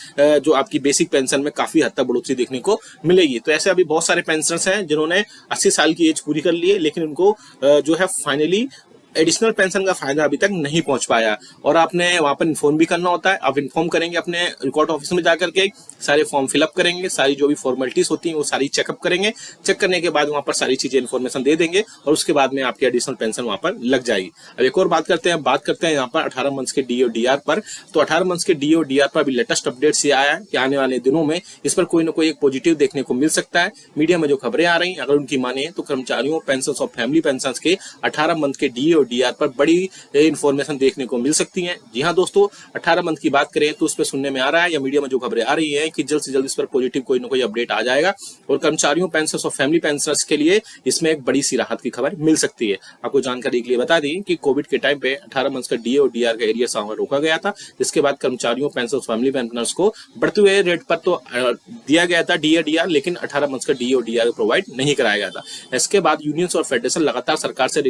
जो आपकी बेसिक पेंशन में काफी हद तक बढ़ोतरी देखने को मिलेगी। तो ऐसे अभी बहुत सारे पेंशनर्स हैं जिन्होंने 80 साल की एज पूरी कर ली है लेकिन उनको जो है फाइनली एडिशनल पेंशन का फायदा अभी तक नहीं पहुंच पाया और आपने वहां पर इन्फॉर्म भी करना होता है। आप इन्फॉर्म करेंगे अपने रिकॉर्ड ऑफिस में जाकर के, सारे फॉर्म फिलअप करेंगे, सारी जो भी फॉर्मेलिटीज होती हैं वो सारी चेकअप करेंगे। चेक करने के बाद वहां पर सारी चीजें इन्फॉर्मेशन दे देंगे और उसके बाद में आपकी एडिशनल पेंशन वहां पर लग जाएगी। अब एक और बात करते हैं यहाँ पर 18 मंथ्स के डी और डी आर पर। तो 18 मंथ्स के डी और डी आर पर अभी लेटेस्ट अपडेट्स ये आया है कि आने वाले दिनों में इस पर कोई ना कोई एक पॉजिटिव देखने को मिल सकता है। मीडिया में जो खबरें आ रही हैं अगर उनकी माने तो कर्मचारियों पेंशन और फैमिली पेंशन के 18 मंथ के डी और डी आर पर बड़ी इंफॉर्मेशन देखने को मिल सकती है। जी हाँ दोस्तों, 18 मंथ की बात करें तो उस पर सुनने में आ रहा है या मीडिया में जो खबरें आ रही है कि जल्द से जल्द इस पर पॉजिटिव कोई ना कोई अपडेट आ जाएगा और कर्मचारियों पेंशन और फैमिली पेंशनर्स के लिए इसमें एक बड़ी सी राहत की खबर मिल सकती है। आपको जानकारी के लिए बता दी कि कोविड के टाइम पे 18 मंथ का डी और डी आर का एरिया सामने रोका गया था, जिसके बाद कर्मचारियों पेंशन फैमिली पेंशनर्स को बढ़ते हुए रेट पर तो दिया गया था डी और डी आर, लेकिन 18 मंथ का डी और डी आर प्रोवाइड नहीं कराया गया था। इसके बाद यूनियंस और फेडरेशन लगातार सरकार से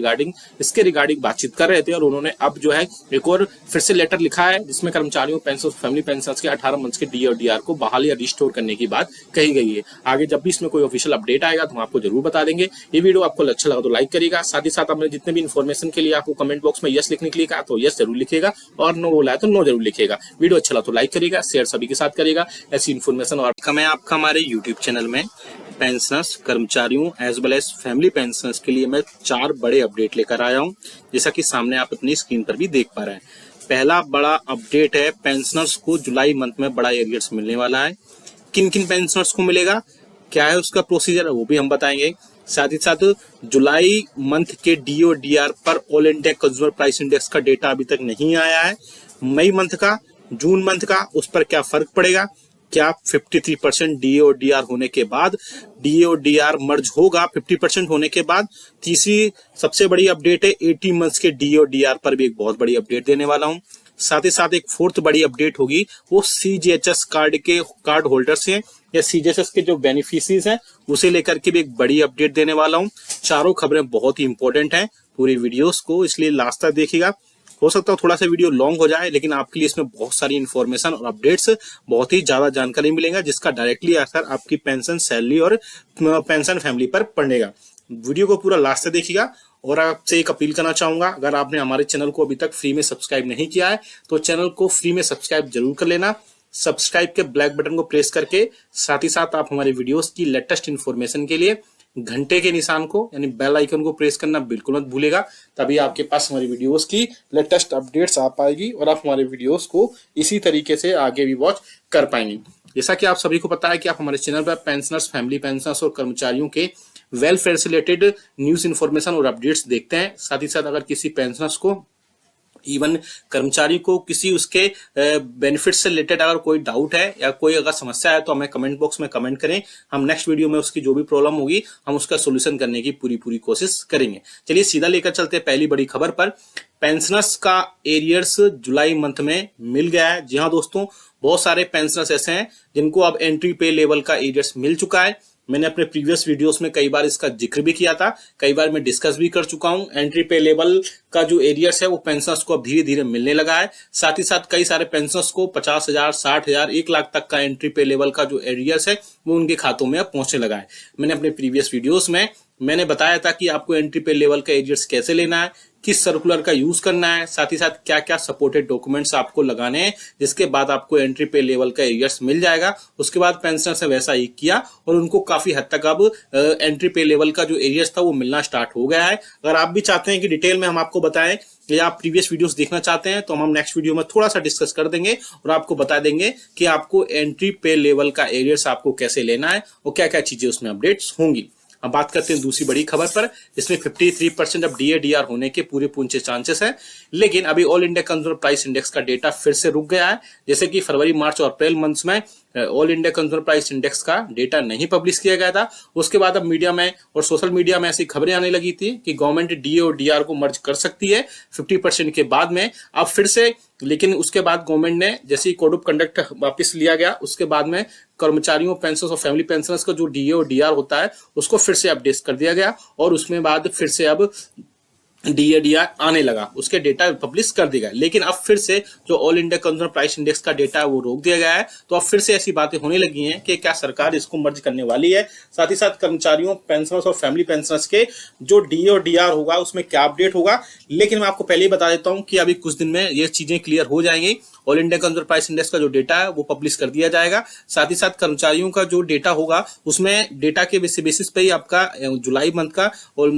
इसके रिगार्डिंग बातचीत कर रहे थे और उन्होंने अब जो है एक और फिर से लेटर लिखा है जिसमें कर्मचारियों पेंशन फैमिली पेंशन के 18 मंथ्स के डी और डी आर को बहाल या रिस्टोर करने की बात कही गई है। आगे जब भी इसमें कोई ऑफिशियल अपडेट आएगा तो हम आपको जरूर बता देंगे। ये वीडियो आपको अच्छा लगा तो लाइक करिएगा, साथ ही साथ हमने जितने भी इन्फॉर्मेशन के लिए आपको कमेंट बॉक्स में यस लिखने के लिए कहा तो यस जरूर लिखिएगा और नो बोला है तो नो जरूर लिखिएगा। वीडियो अच्छा लगा तो लाइक करिएगा, शेयर सभी के साथ करिएगा। ऐसी इन्फॉर्मेशन और मैं आपका हमारे यूट्यूब चैनल में पेंशनर्स कर्मचारियों as well as family pensioners के लिए मैं 4 बड़े अपडेट लेकर आया हूं, जैसा कि सामने आप अपनी स्क्रीन पर भी देख पा रहे हैं। पहला बड़ा अपडेट है, पेंशनर्स को जुलाई मंथ में बड़ा एरियर्स मिलने वाला है। किन किन पेंशनर्स को मिलेगा, क्या है उसका प्रोसीजर, वो भी हम बताएंगे। साथ ही साथ जुलाई मंथ के डी और डी आर पर all India consumer price index का डेटा अभी तक नहीं आया है। मई मंथ का, जून मंथ का, उस पर क्या फर्क पड़ेगा, क्या 53% डी और डी आर होने के बाद डी और डी आर मर्ज होगा 50% होने के बाद। तीसरी सबसे बड़ी अपडेट है 80 मंथ्स के डी और डी आर पर भी एक बहुत बड़ी अपडेट देने वाला हूं। साथ ही साथ एक फोर्थ बड़ी अपडेट होगी, वो सीजीएचएस कार्ड होल्डर्स हैं या सीजीएचएस के जो बेनिफिशियरीज हैं उसे लेकर के भी एक बड़ी अपडेट देने वाला हूं। चारों खबरें बहुत ही इंपॉर्टेंट हैं, पूरी वीडियोस को इसलिए लास्ट तक देखिएगा। हो सकता है थोड़ा सा वीडियो लॉन्ग हो जाए, लेकिन आपके लिए इसमें बहुत सारी इन्फॉर्मेशन और अपडेट्स, बहुत ही ज्यादा जानकारी मिलेगा जिसका डायरेक्टली असर आपकी पेंशन, सैलरी और पेंशन फैमिली पर पड़ेगा। वीडियो को पूरा लास्ट तक देखिएगा। और आपसे एक अपील करना चाहूंगा, अगर आपने हमारे चैनल को अभी तक फ्री में सब्सक्राइब नहीं किया है तो चैनल को फ्री में सब्सक्राइब जरूर कर लेना। सब्सक्राइब के ब्लैक बटन को प्रेस करके साथ ही साथ आप हमारे वीडियोस की लेटेस्ट इन्फॉर्मेशन के लिए घंटे के निशान को यानी बेल आइकन को प्रेस करना बिल्कुल मत भूलेगा, तभी आपके पास हमारी वीडियोस की लेटेस्ट अपडेट्स आ पाएगी और आप हमारे वीडियोस को इसी तरीके से आगे भी वॉच कर पाएंगे। जैसा कि आप सभी को पता है कि आप हमारे चैनल पर पेंशनर्स, फैमिली पेंशनर्स और कर्मचारियों के वेलफेयर से रिलेटेड न्यूज इन्फॉर्मेशन और अपडेट्स देखते हैं। साथ ही साथ अगर किसी पेंशनर्स को, इवन कर्मचारी को किसी उसके बेनिफिट से रिलेटेड अगर कोई डाउट है या कोई अगर समस्या है तो हमें कमेंट बॉक्स में कमेंट करें। हम नेक्स्ट वीडियो में उसकी जो भी प्रॉब्लम होगी हम उसका सोल्यूशन करने की पूरी कोशिश करेंगे। चलिए सीधा लेकर चलते हैं पहली बड़ी खबर पर। पेंशनर्स का एरियर्स जुलाई मंथ में मिल गया है। जी हाँ दोस्तों, बहुत सारे पेंशनर्स ऐसे हैं जिनको अब एंट्री पे लेवल का एरियर्स मिल चुका है। मैंने अपने प्रीवियस वीडियोस में कई बार इसका जिक्र भी किया था, कई बार मैं डिस्कस भी कर चुका हूं। एंट्री पे लेवल का जो एरियर्स है वो पेंशनर्स को अब धीरे धीरे मिलने लगा है। साथ ही साथ कई सारे पेंशनर्स को 50,000, 60,000, 1 लाख तक का एंट्री पे लेवल का जो एरियर्स है वो उनके खातों में अब पहुंचने लगा है। मैंने अपने प्रीवियस वीडियोस में मैंने बताया था कि आपको एंट्री पे लेवल का एरियर्स कैसे लेना है, किस सर्कुलर का यूज करना है, साथ ही साथ क्या क्या सपोर्टेड डॉक्यूमेंट्स आपको लगाने हैं, जिसके बाद आपको एंट्री पे लेवल का एरियर्स मिल जाएगा। उसके बाद पेंशनर से वैसा ही किया और उनको काफी हद तक अब एंट्री पे लेवल का जो एरियर्स था वो मिलना स्टार्ट हो गया है। अगर आप भी चाहते हैं कि डिटेल में हम आपको बताएं या आप प्रीवियस वीडियोस देखना चाहते हैं तो हम नेक्स्ट वीडियो में थोड़ा सा डिस्कस कर देंगे और आपको बता देंगे कि आपको एंट्री पे लेवल का एरियर्स आपको कैसे लेना है और क्या क्या चीजें उसमें अपडेट्स होंगी। अब बात करते हैं दूसरी बड़ी खबर पर। इसमें 53% अब डीआर होने के पूरे पूंछे चांसेस हैं, लेकिन अभी all India consumer price index का डेटा फिर से रुक गया है। जैसे कि फरवरी, मार्च और अप्रैल मंथ्स में all India consumer price index का डेटा नहीं पब्लिश किया गया था। उसके बाद अब मीडिया में और सोशल मीडिया में ऐसी खबरें आने लगी थी कि गवर्नमेंट डी और डीआर को मर्ज कर सकती है 50% के बाद में। अब फिर से, लेकिन उसके बाद गवर्नमेंट ने जैसे ही कोड ऑफ कंडक्ट वापस लिया गया उसके बाद में कर्मचारियों, पेंशनर्स और फैमिली पेंशनर्स का जो डीए और डीआर होता है उसको फिर से अपडेट कर दिया गया और उसमें बाद फिर से अब DADR आने लगा, उसके डेटा पब्लिश कर दिया गया। लेकिन अब फिर से जो all India consumer price index का डेटा है वो रोक दिया गया है। तो अब फिर से ऐसी बातें होने लगी हैं कि क्या सरकार इसको मर्ज करने वाली है। साथ ही साथ कर्मचारियों, पेंशनर्स और फैमिली पेंशनर्स के जो DA और DR होगा उसमें क्या अपडेट होगा। लेकिन मैं आपको पहले ही बता देता हूं कि अभी कुछ दिन में ये चीजें क्लियर हो जाएंगी। All India consumer price index का जो डेटा है वो पब्लिश कर दिया जाएगा। साथ ही साथ कर्मचारियों का जो डेटा होगा उसमें डेटा के बेसिस पे ही आपका जुलाई मंथ का और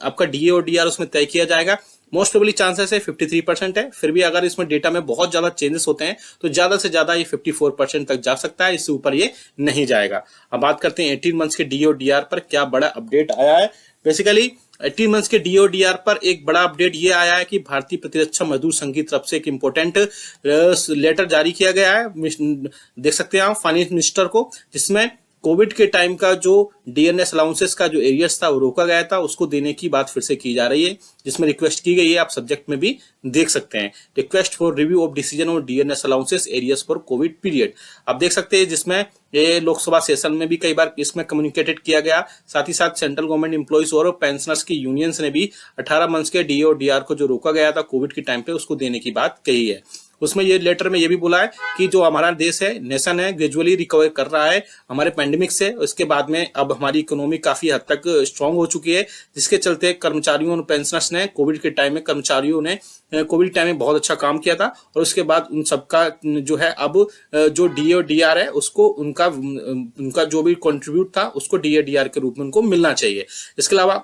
आपका DA और DR उसमें तय किया जाएगा। मोस्ट प्रोबेबली चांसेस है 53% है। फिर भी अगर इसमें डेटा में बहुत ज्यादा चेंजेस होते हैं तो ज्यादा से ज्यादा ये 54% तक जा सकता है, इससे ऊपर ये नहीं जाएगा। अब बात करते हैं 18 मंथ्स के DA और DR पर क्या बड़ा अपडेट आया है। बेसिकली 18 मंथ्स के DA और DR पर एक बड़ा अपडेट ये आया है कि भारतीय प्रतिरक्षा मजदूर संघ की तरफ से एक इंपॉर्टेंट लेटर जारी किया गया है, देख सकते हैं आप, फाइनेंस मिनिस्टर को, जिसमें कोविड के टाइम का जो DNS अलाउंसेस का जो एरियर्स था वो रोका गया था, उसको देने की बात फिर से की जा रही है, जिसमें रिक्वेस्ट की गई है। आप सब्जेक्ट में भी देख सकते हैं, request for review of decision on DNS allowances arrears for Covid period. आप देख सकते हैं जिसमें ये लोकसभा सेशन में भी कई बार इसमें कम्युनिकेटेड किया गया। साथ ही साथ सेंट्रल गवर्नमेंट एम्प्लॉइज और पेंशनर्स की यूनियंस ने भी 18 मंथ्स के DA और DR को जो रोका गया था कोविड के टाइम पे उसको देने की बात कही है। उसमें ये लेटर में ये भी बोला है कि जो हमारा देश है, नेशन है, ग्रेजुअली रिकवर कर रहा है हमारे पैंडेमिक से। उसके बाद में अब हमारी इकोनॉमी काफी हद तक स्ट्रांग हो चुकी है, जिसके चलते कर्मचारियों और पेंशनर्स ने कोविड के टाइम में, कर्मचारियों ने कोविड टाइम में बहुत अच्छा काम किया था। और उसके बाद उन सबका जो है अब जो DA और DR है उसको उनका जो भी कंट्रीब्यूट था उसको DA DR के रूप में उनको मिलना चाहिए। इसके अलावा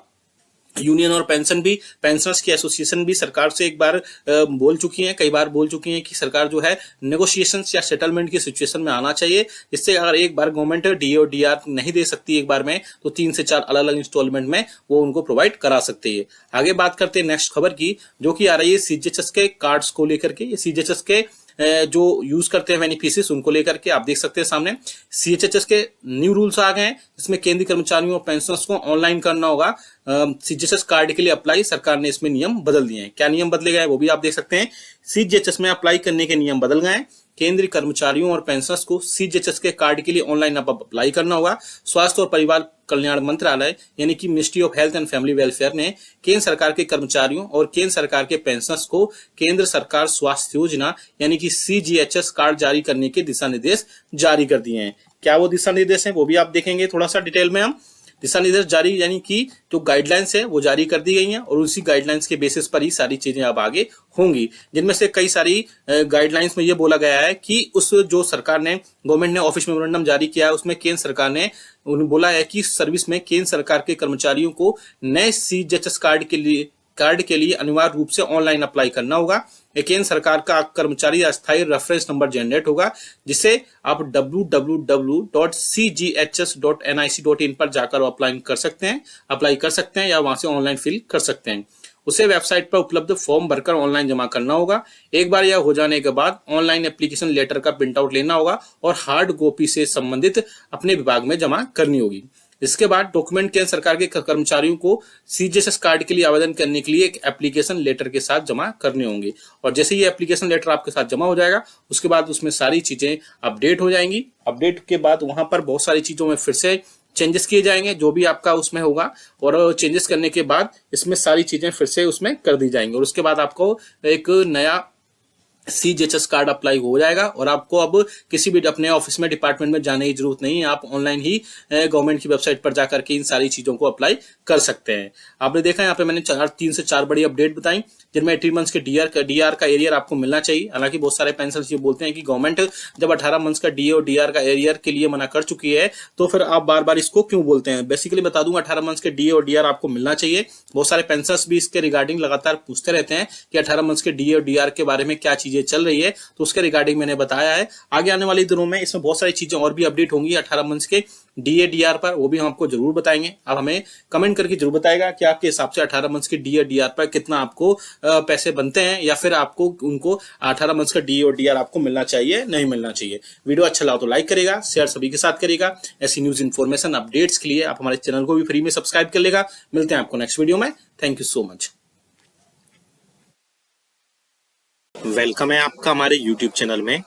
यूनियन और पेंशनर्स की एसोसिएशन भी सरकार से एक बार बोल चुकी हैं, कई बार बोल चुकी हैं कि सरकार जो है नेगोशिएशंस या सेटलमेंट की सिचुएशन में आना चाहिए, जिससे अगर एक बार गवर्नमेंट DA और DR नहीं दे सकती एक बार में तो 3 से 4 अलग अलग इंस्टॉलमेंट में वो उनको प्रोवाइड करा सकती है। आगे बात करते हैं नेक्स्ट खबर की, जो कि आ रही है CGHS के कार्ड्स को लेकर के। CGHS के जो यूज करते हैं बेनिफिशियरीज उनको लेकर के आप देख सकते हैं सामने CGHS के न्यू रूल्स आ गए हैं, जिसमें केंद्रीय कर्मचारियों और पेंशनर्स को ऑनलाइन करना होगा CGHS कार्ड के लिए अप्लाई। सरकार ने इसमें नियम बदल दिए हैं। क्या नियम बदले गए हैं वो भी आप देख सकते हैं। CGHS में अप्लाई करने के नियम बदल गए हैं। केंद्रीय कर्मचारियों और पेंशनर्स को CGHS के कार्ड के लिए ऑनलाइन अब अप्लाई करना होगा। स्वास्थ्य और परिवार कल्याण मंत्रालय यानी कि ministry of health and family welfare ने केंद्र सरकार के कर्मचारियों और केंद्र सरकार के पेंशनर्स को केंद्र सरकार स्वास्थ्य योजना यानी कि CGHS कार्ड जारी करने के दिशा निर्देश जारी कर दिए हैं। क्या वो दिशा निर्देश हैं वो भी आप देखेंगे थोड़ा सा डिटेल में। हम दिशा निर्देश जारी यानी कि जो गाइडलाइंस है वो जारी कर दी गई हैं और उसी गाइडलाइंस के बेसिस पर ही सारी चीजें अब आगे होंगी, जिनमें से कई सारी गाइडलाइंस में ये बोला गया है कि उस जो सरकार ने, गवर्नमेंट ने ऑफिस मेमोरेंडम जारी किया है उसमें केंद्र सरकार ने बोला है कि सर्विस में केंद्र सरकार के कर्मचारियों को नए CGHS कार्ड के लिए अनिवार्य रूप से ऑनलाइन अप्लाई करना होगा। केंद्र सरकार का कर्मचारी अस्थायी रेफरेंस नंबर जनरेट होगा, जिसे आप www.cghs.nic.in पर जाकर अप्लाई कर सकते हैं या वहां से ऑनलाइन फिल कर सकते हैं। उसे वेबसाइट पर उपलब्ध फॉर्म भरकर ऑनलाइन जमा करना होगा। एक बार यह हो जाने के बाद ऑनलाइन एप्लीकेशन लेटर का प्रिंट आउट लेना होगा और हार्ड कॉपी से संबंधित अपने विभाग में जमा करनी होगी। इसके बाद डॉक्यूमेंट केंद्र सरकार के कर्मचारियों को CGHS कार्ड के लिए आवेदन करने के लिए एक एप्लीकेशन लेटर के साथ जमा करने होंगे। और जैसे ये एप्लीकेशन लेटर आपके साथ जमा हो जाएगा उसके बाद उसमें सारी चीजें अपडेट हो जाएंगी। अपडेट के बाद वहां पर बहुत सारी चीजों में फिर से चेंजेस किए जाएंगे जो भी आपका उसमें होगा, और चेंजेस करने के बाद इसमें सारी चीजें फिर से उसमें कर दी जाएंगी और उसके बाद आपको एक नया CGHS कार्ड अप्लाई हो जाएगा और आपको अब किसी भी अपने ऑफिस में, डिपार्टमेंट में जाने की जरूरत नहीं है। आप ऑनलाइन ही गवर्नमेंट की वेबसाइट पर जाकर के इन सारी चीजों को अप्लाई कर सकते हैं। आपने देखा यहाँ पे मैंने 3 से 4 बड़ी अपडेट बताई, जिनमें 18 मंथ्स के DR का एरियर आपको मिलना चाहिए। हालांकि बहुत सारे पेंशनर्स ये बोलते हैं कि गवर्नमेंट जब 18 मंथ्स का DA और DR का एरियर के लिए मना कर चुकी है तो फिर आप बार बार इसको क्यों बोलते हैं। बेसिकली बता दूंगा 18 मंथ्स के DA और DR आपको मिलना चाहिए। बहुत सारे पेंशनर्स भी इसके रिगार्डिंग लगातार पूछते रहते हैं कि 18 मंथ्स के DA और DR के बारे में क्या चीजें चल रही है, तो उसके रिगार्डिंग मैंने बताया है। आगे आने वाले दिनों में इसमें बहुत सारी चीजें और भी अपडेट होंगी 18 मंथ्स के DA DR पर, वो भी हम आपको जरूर बताएंगे। आप हमें कमेंट करके जरूर बताएगा कि आपके हिसाब से 18 मंथ्स के DA DR पर कितना आपको पैसे बनते हैं, या फिर आपको उनको 18 मंथ्स का DA और DR आपको मिलना चाहिए, नहीं मिलना चाहिए। वीडियो अच्छा लगा तो लाइक करेगा, शेयर सभी के साथ करेगा। ऐसी न्यूज इन्फॉर्मेशन अपडेट्स के लिए आप हमारे चैनल को भी फ्री में सब्सक्राइब कर लेगा। मिलते हैं आपको नेक्स्ट वीडियो में। Thank you so much. Welcome है आपका हमारे YouTube चैनल में।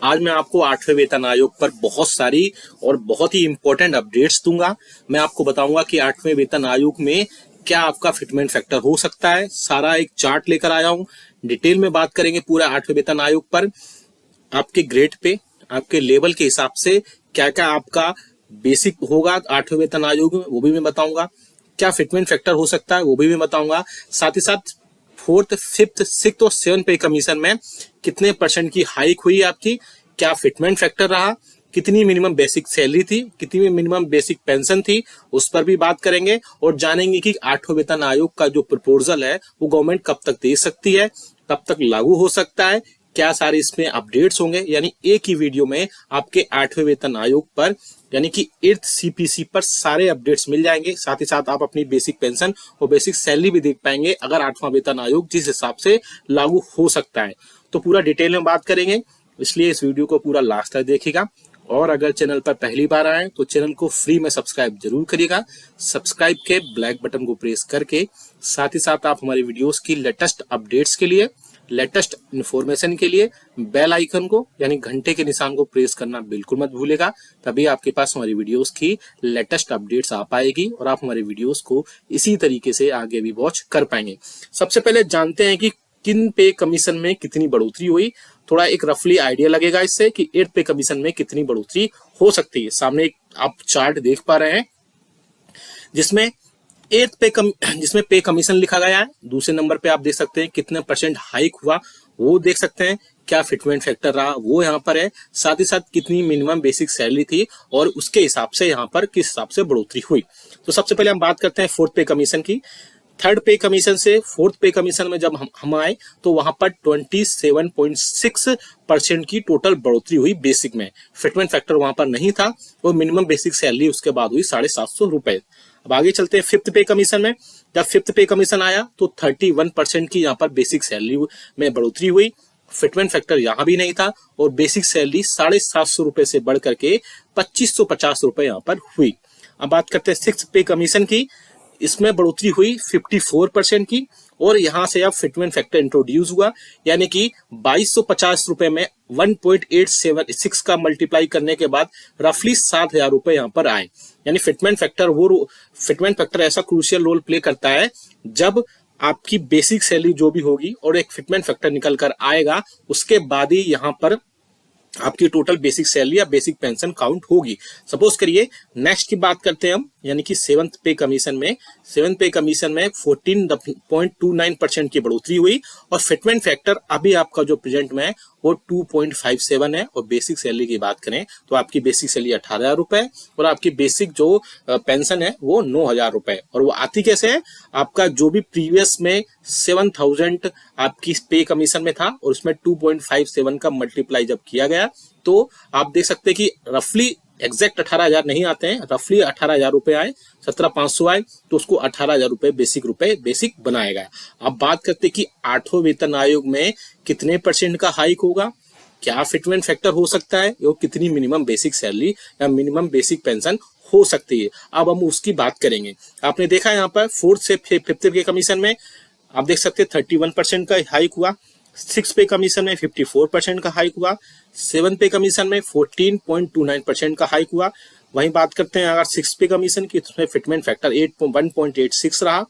आज मैं आपको 8वें वेतन आयोग पर बहुत सारी और बहुत ही इंपॉर्टेंट अपडेट्स दूंगा। मैं आपको बताऊंगा कि 8वें वेतन आयोग में क्या आपका फिटमेंट फैक्टर हो सकता है, सारा एक चार्ट लेकर आया हूं। डिटेल में बात करेंगे पूरा 8वें वेतन आयोग पर, आपके ग्रेड पे, आपके लेवल के हिसाब से क्या क्या आपका बेसिक होगा 8वें वेतन आयोग में, वो भी मैं बताऊंगा। क्या फिटमेंट फैक्टर हो सकता है वो भी मैं बताऊंगा। साथ ही साथ 4th, 5th, 6th और 7th पे कमीशन में कितने % की हाइक हुई आपकी, क्या फिटमेंट फैक्टर रहा, कितनी मिनिमम बेसिक सैलरी थी, कितनी मिनिमम बेसिक पेंशन थी, उस पर भी बात करेंगे। और जानेंगे कि 8वें वेतन आयोग का जो प्रपोजल है वो गवर्नमेंट कब तक दे सकती है, कब तक लागू हो सकता है, क्या सारे इसमें अपडेट्स होंगे। यानी एक ही वीडियो में आपके 8वें वेतन आयोग पर यानी कि 8th CPC पर सारे अपडेट्स मिल जाएंगे। साथ ही साथ आप अपनी बेसिक पेंशन और बेसिक सैलरी भी देख पाएंगे अगर 8वां वेतन आयोग जिस हिसाब से लागू हो सकता है। तो पूरा डिटेल में बात करेंगे, इसलिए इस वीडियो को पूरा लास्ट तक देखिएगा। और अगर चैनल पर पहली बार आए तो चैनल को फ्री में सब्सक्राइब जरूर करिएगा। सब्सक्राइब के ब्लैक बटन को प्रेस करके साथ ही साथ आप हमारी वीडियोस की लेटेस्ट अपडेट्स के लिए, लेटेस्ट इन्फॉर्मेशन के लिए बेल आइकन को यानी घंटे के निशान को प्रेस करना बिल्कुल मत भूलेगा। तभी आपके पास हमारी वीडियोस की लेटेस्ट अपडेट्स आ पाएगी और आप हमारी वीडियोस को इसी तरीके से आगे भी वॉच कर पाएंगे। सबसे पहले जानते हैं कि किन पे कमीशन में कितनी बढ़ोतरी हुई। थोड़ा एक रफली आइडिया लगेगा इससे कि 8th पे कमीशन में कितनी बढ़ोतरी हो सकती है। सामने एक आप चार्ट देख पा रहे हैं जिसमें 8th पे कमीशन लिखा गया है। दूसरे नंबर पे आप देख सकते हैं कितने % हाइक हुआ वो देख सकते हैं, क्या फिटमेंट फैक्टर रहा वो यहाँ पर है, साथ ही साथ कितनी मिनिमम बेसिक सैलरी थी और उसके हिसाब से यहाँ पर किस हिसाब से बढ़ोतरी हुई। तो सबसे पहले हम बात करते हैं 4th पे कमीशन की। 3rd पे कमीशन से 4th पे कमीशन में जब हम आए तो वहां पर 27.6% की टोटल बढ़ोतरी हुई बेसिक में। फिटमेंट फैक्टर वहां पर नहीं था और मिनिमम बेसिक सैलरी उसके बाद हुई 750 रुपए। अब आगे चलते हैं 5th पे कमीशन में। जब 5th पे कमीशन आया तो 31% की यहाँ पर बेसिक सैलरी में बढ़ोतरी हुई। फिटमेंट फैक्टर यहाँ भी नहीं था और बेसिक सैलरी 750 रुपए से बढ़ करके 2550 रुपए यहाँ पर हुई। अब बात करते हैं 6th पे कमीशन की। इसमें बढ़ोतरी हुई 54% की और यहां से अब फिटमेंट फैक्टर इंट्रोड्यूस हुआ, यानी कि 2250 रुपए में 1.876 का मल्टीप्लाई करने के बाद रफली 7000 रुपए यहां पर आए। यानी फिटमेंट फैक्टर ऐसा क्रूशियल रोल प्ले करता है जब आपकी बेसिक सैलरी जो भी होगी और एक फिटमेंट फैक्टर निकल कर आएगा, उसके बाद ही यहां पर आपकी टोटल बेसिक सैलरी या बेसिक पेंशन काउंट होगी। सपोज करिए नेक्स्ट की बात करते हैं हम, यानी कि 7th पे कमीशन में 14.29% की बढ़ोतरी हुई और फिटमेंट फैक्टर अभी आपका जो प्रेजेंट में है वो 2.57 है। और बेसिक सैलरी की बात करें तो आपकी बेसिक सैलरी 18,000 रुपए और आपकी बेसिक जो पेंशन है वो 9,000 रुपए। और वो आती कैसे है, आपका जो भी प्रीवियस में 7,000 आपकी पे कमीशन में था और उसमें 2.57 का मल्टीप्लाई जब किया गया तो आप देख सकते हैं कि रफली एग्जैक्ट 18,000 नहीं आते हैं, रफली 18,000 रुपए आए, 17,500 आए तो उसको 18,000 रुपए बेसिक बनाएगा। अब बात करते हैं कि 8वें वेतन आयोग में कितने % का हाइक होगा, क्या फिटमेंट फैक्टर हो सकता है और कितनी मिनिमम बेसिक सैलरी या मिनिमम बेसिक पेंशन हो सकती है। अब हम उसकी बात करेंगे। आपने देखा यहाँ पर 4th से 5th के कमीशन में आप देख सकते हैं 31% का हाइक हुआ। 6th पे कमीशन में 54% का हाइक हुआ। 7th पे कमीशन में 14.29% का हाइक हुआ। वहीं बात करते हैं अगर 6th पे कमीशन की, उसमें फिटमेंट फैक्टर 1.86 रहा।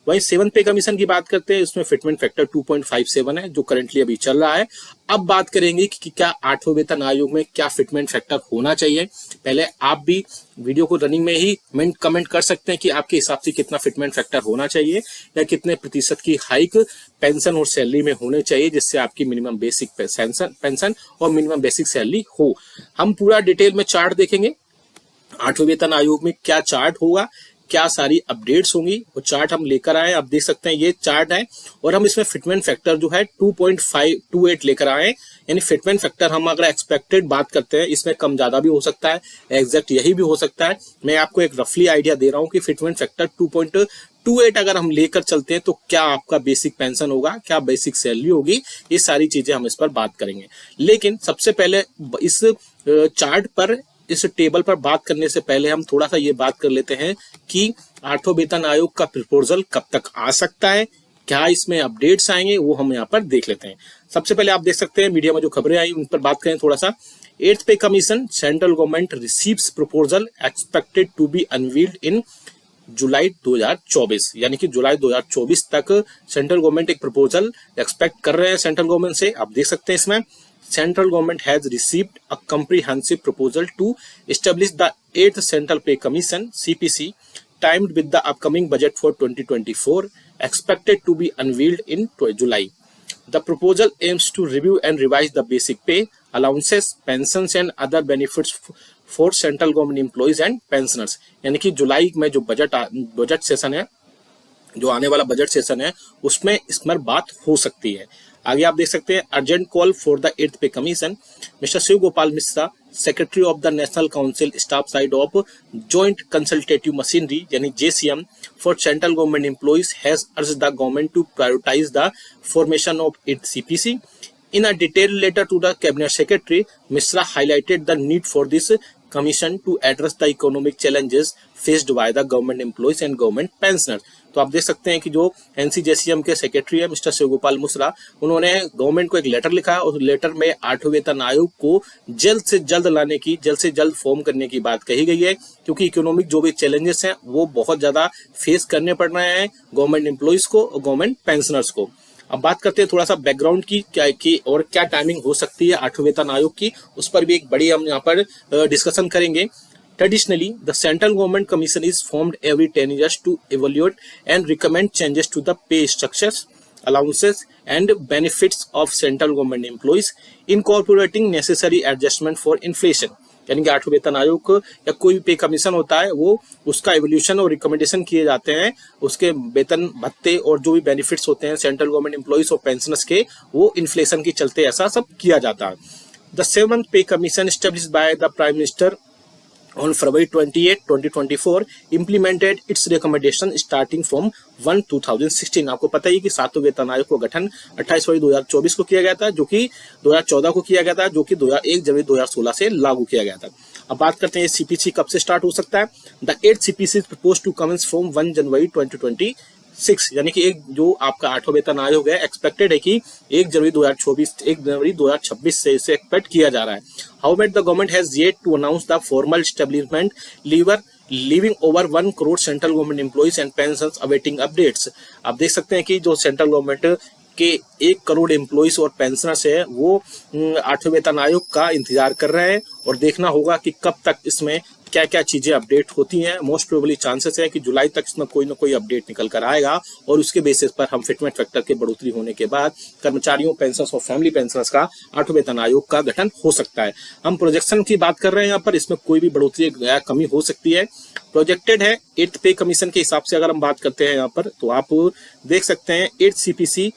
वहीं 7th पे कमीशन की बात करते हैं, उसमें फिटमेंट फैक्टर 2.57 है जो करंटली अभी चल रहा है। अब बात करेंगे कि क्या 8वें वेतन आयोग में क्या फिटमेंट फैक्टर होना चाहिए। पहले आप भी वीडियो को रनिंग में ही कमेंट कर सकते हैं कि आपके हिसाब से कितना फिटमेंट फैक्टर होना चाहिए या कितने % की हाइक पेंशन और सैलरी में होने चाहिए जिससे आपकी मिनिमम बेसिक पेंशन और मिनिमम बेसिक सैलरी हो। हम पूरा डिटेल में चार्ट देखेंगे 8वें वेतन आयोग में क्या चार्ट होगा, क्या सारी अपडेट्स होंगी, वो चार्ट हम लेकर आए। आप देख सकते हैं ये चार्ट है और हम इसमें फिटमेंट फैक्टर जो है 2.528 लेकर आए। यानी फिटमेंट फैक्टर हम अगर एक्सपेक्टेड बात करते हैं इसमें कम ज्यादा भी हो सकता है, एग्जैक्ट यही भी हो सकता है। मैं आपको एक रफली आइडिया दे रहा हूं कि फिटमेंट फैक्टर 2.28 अगर हम लेकर चलते हैं तो क्या आपका बेसिक पेंशन होगा, क्या बेसिक सैलरी होगी, ये सारी चीजें हम इस पर बात करेंगे। लेकिन सबसे पहले इस चार्ट पर, इस टेबल पर बात करने से पहले हम थोड़ा सा ये बात कर लेते हैं कि 8वें वेतन आयोग का प्रपोजल कब तक आ सकता है, क्या इसमें अपडेट्स आएंगे, वो हम यहाँ पर देख लेते हैं। सबसे पहले आप देख सकते हैं मीडिया में जो खबरें आई उन पर बात करें थोड़ा सा। 8th pay commission, central government receives proposal expected to be unveiled in July 2024, यानी कि जुलाई 2024 तक सेंट्रल गवर्नमेंट एक प्रपोजल एक्सपेक्ट कर रहे हैं सेंट्रल गवर्नमेंट से। आप देख सकते हैं इसमें central government has received a comprehensive proposal to establish the 8th central pay commission CPC timed with the upcoming budget for 2024 expected to be unveiled in July. The proposal aims to review and revise the basic pay, allowances, pensions and other benefits for central government employees and pensioners. यानी कि जुलाई में जो budget session है, जो आने वाला budget session है, उसमें इस पर बात हो सकती है। आगे आप देख सकते हैं urgent call for the 8th pay commission. Mister Shiv Gopal Mishra, secretary of the national council staff side of joint consultative machinery यानी JCM for central government employees has urged the government to prioritise the formation of 8th CPC. In a detailed letter to the cabinet secretary, Mishra highlighted the need for this commission to address the economic challenges faced by the government employees and government pensioners. तो आप देख सकते हैं कि जो NCJCM के secretary है mister Shivgopal Mishra, उन्होंने गवर्नमेंट को एक लेटर लिखा और लेटर में 8वें वेतन आयोग को जल्द से जल्द लाने की, जल्द से जल्द फॉर्म करने की बात कही गई है, क्योंकि इकोनॉमिक जो भी चैलेंजेस हैं वो बहुत ज्यादा फेस करने पड़ रहे हैं गवर्नमेंट एम्प्लॉइज को और गवर्नमेंट पेंशनर्स को। अब बात करते हैं थोड़ा सा बैकग्राउंड की और क्या टाइमिंग हो सकती है 8वें वेतन आयोग की, उस पर भी एक बड़ी हम यहाँ पर डिस्कशन करेंगे। Traditionally, the central government commission is formed every 10 years to evaluate and recommend changes to the pay structures, allowances and benefits of central government employees, incorporating necessary adjustment for inflation. यानी कि 8वें वेतन आयोग या कोई भी पे commission होता है वो उसका एवोल्यूशन और रिकमेंडेशन किए जाते हैं, उसके वेतन भत्ते और जो भी बेनिफिट्स होते हैं सेंट्रल गवर्नमेंट एम्प्लॉइज और पेंशनर्स के, वो इन्फ्लेशन के चलते ऐसा सब किया जाता है। द 7th पे commission established by the prime minister on February 28, 2024 implemented its recommendation starting from 1/2016। आपको पता ही कि 7वें वेतन आयोग का गठन 28 फरवरी 2024 को किया गया था, जो कि 2014 को किया गया था, जो कि 1 जनवरी 2016 से लागू किया गया था। अब बात करते हैं CPC कब से स्टार्ट हो सकता है। The 8th CPC is proposed to commence from 1 जनवरी 2026, यानी कि एक जो आपका 8वां वेतन आयोग है एक्सपेक्टेड है कि 1 जनवरी 2026 से इसे एक्सपेक्ट किया जा रहा है। However, the government has yet to announce the formal establishment, leaving over 1 crore central government employees and pensions awaiting updates। आप देख सकते हैं कि जो सेंट्रल गवर्नमेंट के 1 करोड़ एम्प्लॉइज और पेंशनर्स है वो 8वें वेतन आयोग का इंतजार कर रहे हैं और देखना होगा कि कब तक इसमें क्या क्या चीजें अपडेट होती हैं। मोस्ट प्रोबेबली चांसेस है कि जुलाई तक इसमें कोई ना कोई अपडेट निकल कर आएगा और उसके बेसिस पर हम फिटमेंट फैक्टर के बढ़ोतरी होने के बाद कर्मचारियों, पेंशनर्स और फैमिली पेंशनर्स का 8वें वेतन आयोग का गठन हो सकता है। हम प्रोजेक्शन की बात कर रहे हैं यहाँ पर, इसमें कोई भी बढ़ोतरी या कमी हो सकती है। प्रोजेक्टेड है 8th पे कमीशन के हिसाब से अगर हम बात करते हैं यहाँ पर, तो आप देख सकते हैं 8th CPC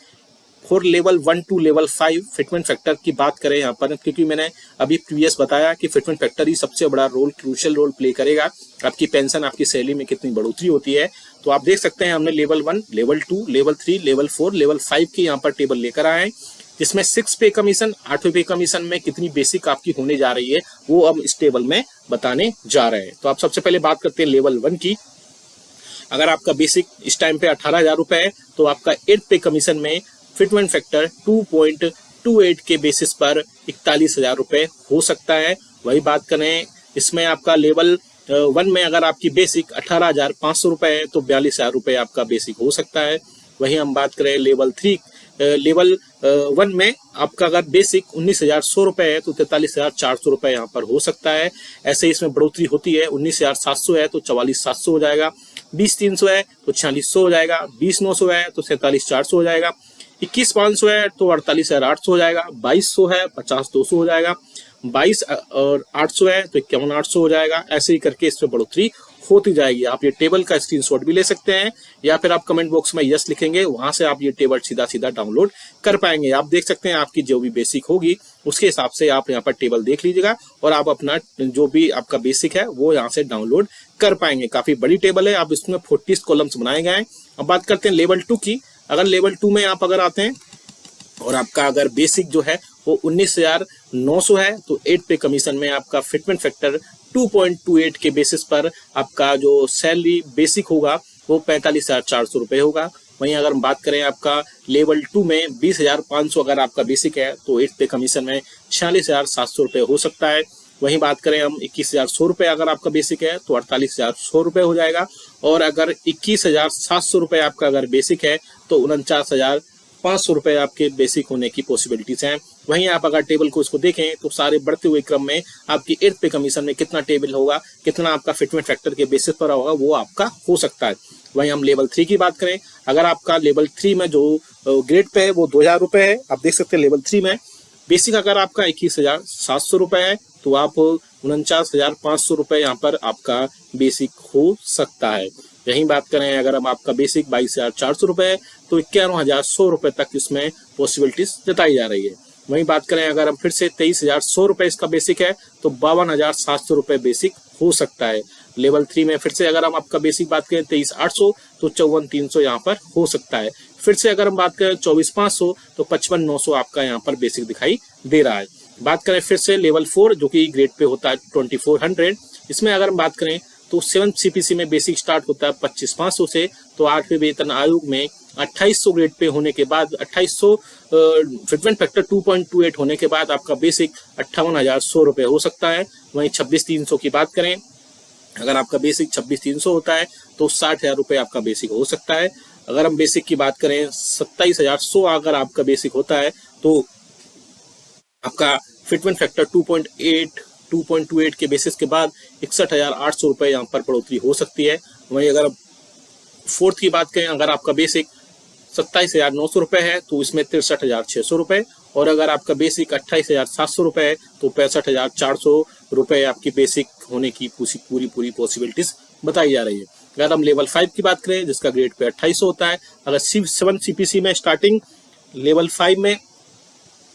for level 1 to level 5 fitment factor की बात करें यहाँ पर, क्योंकि मैंने अभी प्रीवियस बताया कि फिटमेंट फैक्टर ही सबसे बड़ा रोल, क्रूशियल रोल प्ले करेगा आपकी पेंशन, आपकी सैलरी में कितनी बढ़ोतरी होती है। तो आप देख सकते हैं हमने level 1, level 2, level 3, level 4, level 5 की यहाँ पर टेबल लेकर आए हैं, जिसमें 6 पे कमीशन, 8वें पे कमीशन में कितनी बेसिक आपकी होने जा रही है वो हम इस टेबल में बताने जा रहे हैं। तो आप सबसे पहले बात करते हैं लेवल 1 की। अगर आपका बेसिक इस टाइम पे 18,000 रुपए है तो आपका 8th पे कमीशन में फिटमेंट फैक्टर 2.28 के बेसिस पर 41,000 रुपए हो सकता है। वही बात करें इसमें आपका लेवल 1 में अगर आपकी बेसिक 18,500 रुपए है तो 42,000 रुपए आपका बेसिक हो सकता है। वहीं हम बात करें लेवल 1 में आपका अगर बेसिक 19,100 रुपए है तो 43,400 रुपए यहाँ पर हो सकता है। ऐसे इसमें बढ़ोतरी होती है, 19,700 है तो 44,700 हो जाएगा, 20,300 है तो 4600 हो जाएगा, 20,900 है तो 47,400 हो जाएगा, 21,500 है तो 48,800 हो जाएगा, 2200 है 50,200 हो जाएगा, 22 और 800 है तो 51,800 हो जाएगा। ऐसे ही करके इसमें बढ़ोतरी होती जाएगी। आप ये टेबल का स्क्रीनशॉट भी ले सकते हैं या फिर आप कमेंट बॉक्स में यस लिखेंगे, वहां से आप ये टेबल सीधा सीधा डाउनलोड कर पाएंगे। आप देख सकते हैं आपकी जो भी बेसिक होगी उसके हिसाब से आप यहाँ पर टेबल देख लीजिएगा और आप अपना जो भी आपका बेसिक है वो यहाँ से डाउनलोड कर पाएंगे। काफी बड़ी टेबल है, आप इसमें 40 कॉलम्स बनाए गए हैं। अब बात करते हैं लेवल 2 की। अगर लेवल 2 में आप अगर आते हैं और आपका अगर बेसिक जो है वो 19,900 है तो 8 पे कमीशन में आपका फिटमेंट फैक्टर 2.28 के बेसिस पर आपका जो सैलरी बेसिक होगा वो 45,400 रुपए होगा। वहीं अगर हम बात करें आपका लेवल 2 में 20,500 अगर आपका बेसिक है तो 8 पे कमीशन में 46,700 रुपए हो सकता है। वहीं बात करें हम 21,100 रुपये अगर आपका बेसिक है तो 48,100 रुपये हो जाएगा। और अगर 21,700 रुपये आपका अगर बेसिक है तो 49,500 रुपये आपके बेसिक होने की पॉसिबिलिटीज हैं। वहीं आप अगर टेबल को इसको देखें तो सारे बढ़ते हुए क्रम में आपकी 8th पे कमीशन में कितना टेबल होगा, कितना आपका फिटमेंट फैक्टर के बेसिस पर होगा, वो आपका हो सकता है। वहीं हम लेवल 3 की बात करें, अगर आपका लेवल 3 में जो ग्रेड पे है वो 2,000 रुपये है। आप देख सकते हैं लेवल 3 में बेसिक अगर आपका 21,700 रुपये है तो आप 49,500 रुपये यहाँ पर आपका बेसिक हो सकता है। यहीं बात करें अगर हम आपका बेसिक 22,400 रुपये है तो 51,100 रुपये तक इसमें पॉसिबिलिटीज जताई जा रही है। वहीं बात करें अगर हम फिर से 23,100 रुपये इसका बेसिक है तो 52,700 रुपये बेसिक हो सकता है। लेवल 3 में फिर से अगर हम आपका बेसिक बात करें 23,800 तो 54,300 यहाँ पर हो सकता है। फिर से अगर हम बात करें 24,500 तो 55,900 आपका यहाँ पर बेसिक दिखाई दे रहा है। बात करें फिर से लेवल 4 जो कि ग्रेड पे होता है 2400, इसमें अगर हम बात करें तो 7th CPC में बेसिक स्टार्ट होता है 25,500 से, तो 8वें वेतन आयोग में 2800 ग्रेड पे होने के बाद 2800 फिटमेंट फैक्टर 2.28 होने के बाद आपका बेसिक 58,100 रुपये हो सकता है। वहीं 26,300 की बात करें, अगर आपका बेसिक 26,300 होता है तो 60,000 रुपये आपका बेसिक हो सकता है। अगर हम बेसिक की बात करें 27,100 अगर आपका बेसिक होता है तो आपका फिटमेंट फैक्टर 2.28 के बेसिस के बाद 61,800 रुपये यहाँ पर बढ़ोतरी हो सकती है। वहीं अगर 4th की बात करें, अगर आपका बेसिक 27,900 रुपये है तो इसमें 63,600 रुपये, और अगर आपका बेसिक 28,700 रुपये है तो 65,400 रुपये आपकी बेसिक होने की पूरी पॉसिबिलिटीज बताई जा रही है। अगर हम लेवल 5 की बात करें जिसका ग्रेड पे 2800 होता है, अगर 7 CPC में स्टार्टिंग लेवल 5 में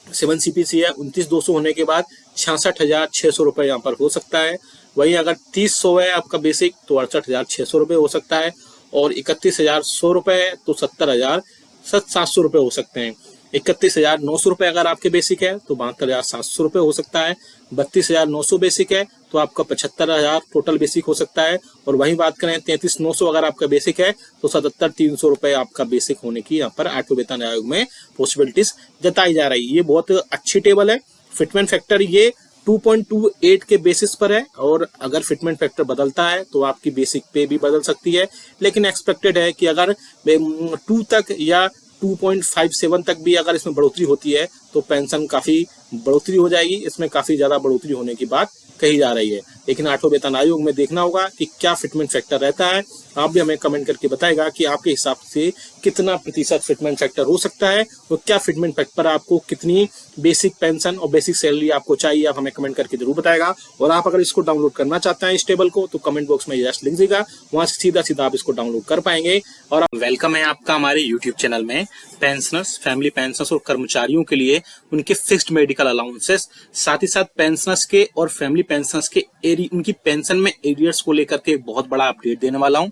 7 CPC है 29,200 होने के बाद 66,600 रुपये यहाँ पर हो सकता है। वहीं अगर 30,100 है आपका बेसिक तो 68,600 रुपये हो सकता है, और 31,100 रुपये है तो 70,700 रुपये हो सकते हैं। 31,900 रुपये अगर आपके बेसिक है तो 72,700 रुपये हो सकता है। 32,900 बेसिक है तो आपका 75,000 टोटल बेसिक हो सकता है। और वहीं बात करें 33,900 अगर आपका बेसिक है तो 77,300 रुपये आपका बेसिक होने की यहाँ पर 8वें वेतन आयोग में पॉसिबिलिटीज जताई जा रही है। ये बहुत अच्छी टेबल है। फिटमेंट फैक्टर ये 2.28 के बेसिस पर है, और अगर फिटमेंट फैक्टर बदलता है तो आपकी बेसिक पे भी बदल सकती है, लेकिन एक्सपेक्टेड है कि अगर 2 तक या 2.57 तक भी अगर इसमें बढ़ोतरी होती है तो पेंशन काफी बढ़ोतरी हो जाएगी। इसमें काफी ज्यादा बढ़ोतरी होने की बात कही जा रही है, लेकिन 8वें वेतन आयोग में देखना होगा कि क्या फिटमेंट फैक्टर रहता है। आप भी हमें कमेंट करके बताएगा कि आपके हिसाब से कितना प्रतिशत फिटमेंट फैक्टर हो सकता है, और क्या फिटमेंट फैक्टर पर आपको कितनी बेसिक पेंशन और बेसिक सैलरी आपको चाहिए, आप हमें कमेंट करके जरूर बताएगा। और आप अगर इसको डाउनलोड करना चाहते हैं इस टेबल को तो कमेंट बॉक्स में जस्ट लिख दीजिएगा, वहां से सीधा आप इसको डाउनलोड कर पाएंगे। और वेलकम है आपका हमारे यूट्यूब चैनल में। पेंशनर्स, फैमिली पेंशनर्स और कर्मचारियों के लिए उनके फिक्स्ड मेडिकल अलाउंसेस, साथ ही साथ पेंशनर्स के और फैमिली पेंशनर्स के उनकी पेंशन में एरियर्स को लेकर के बहुत बड़ा अपडेट देने वाला हूं।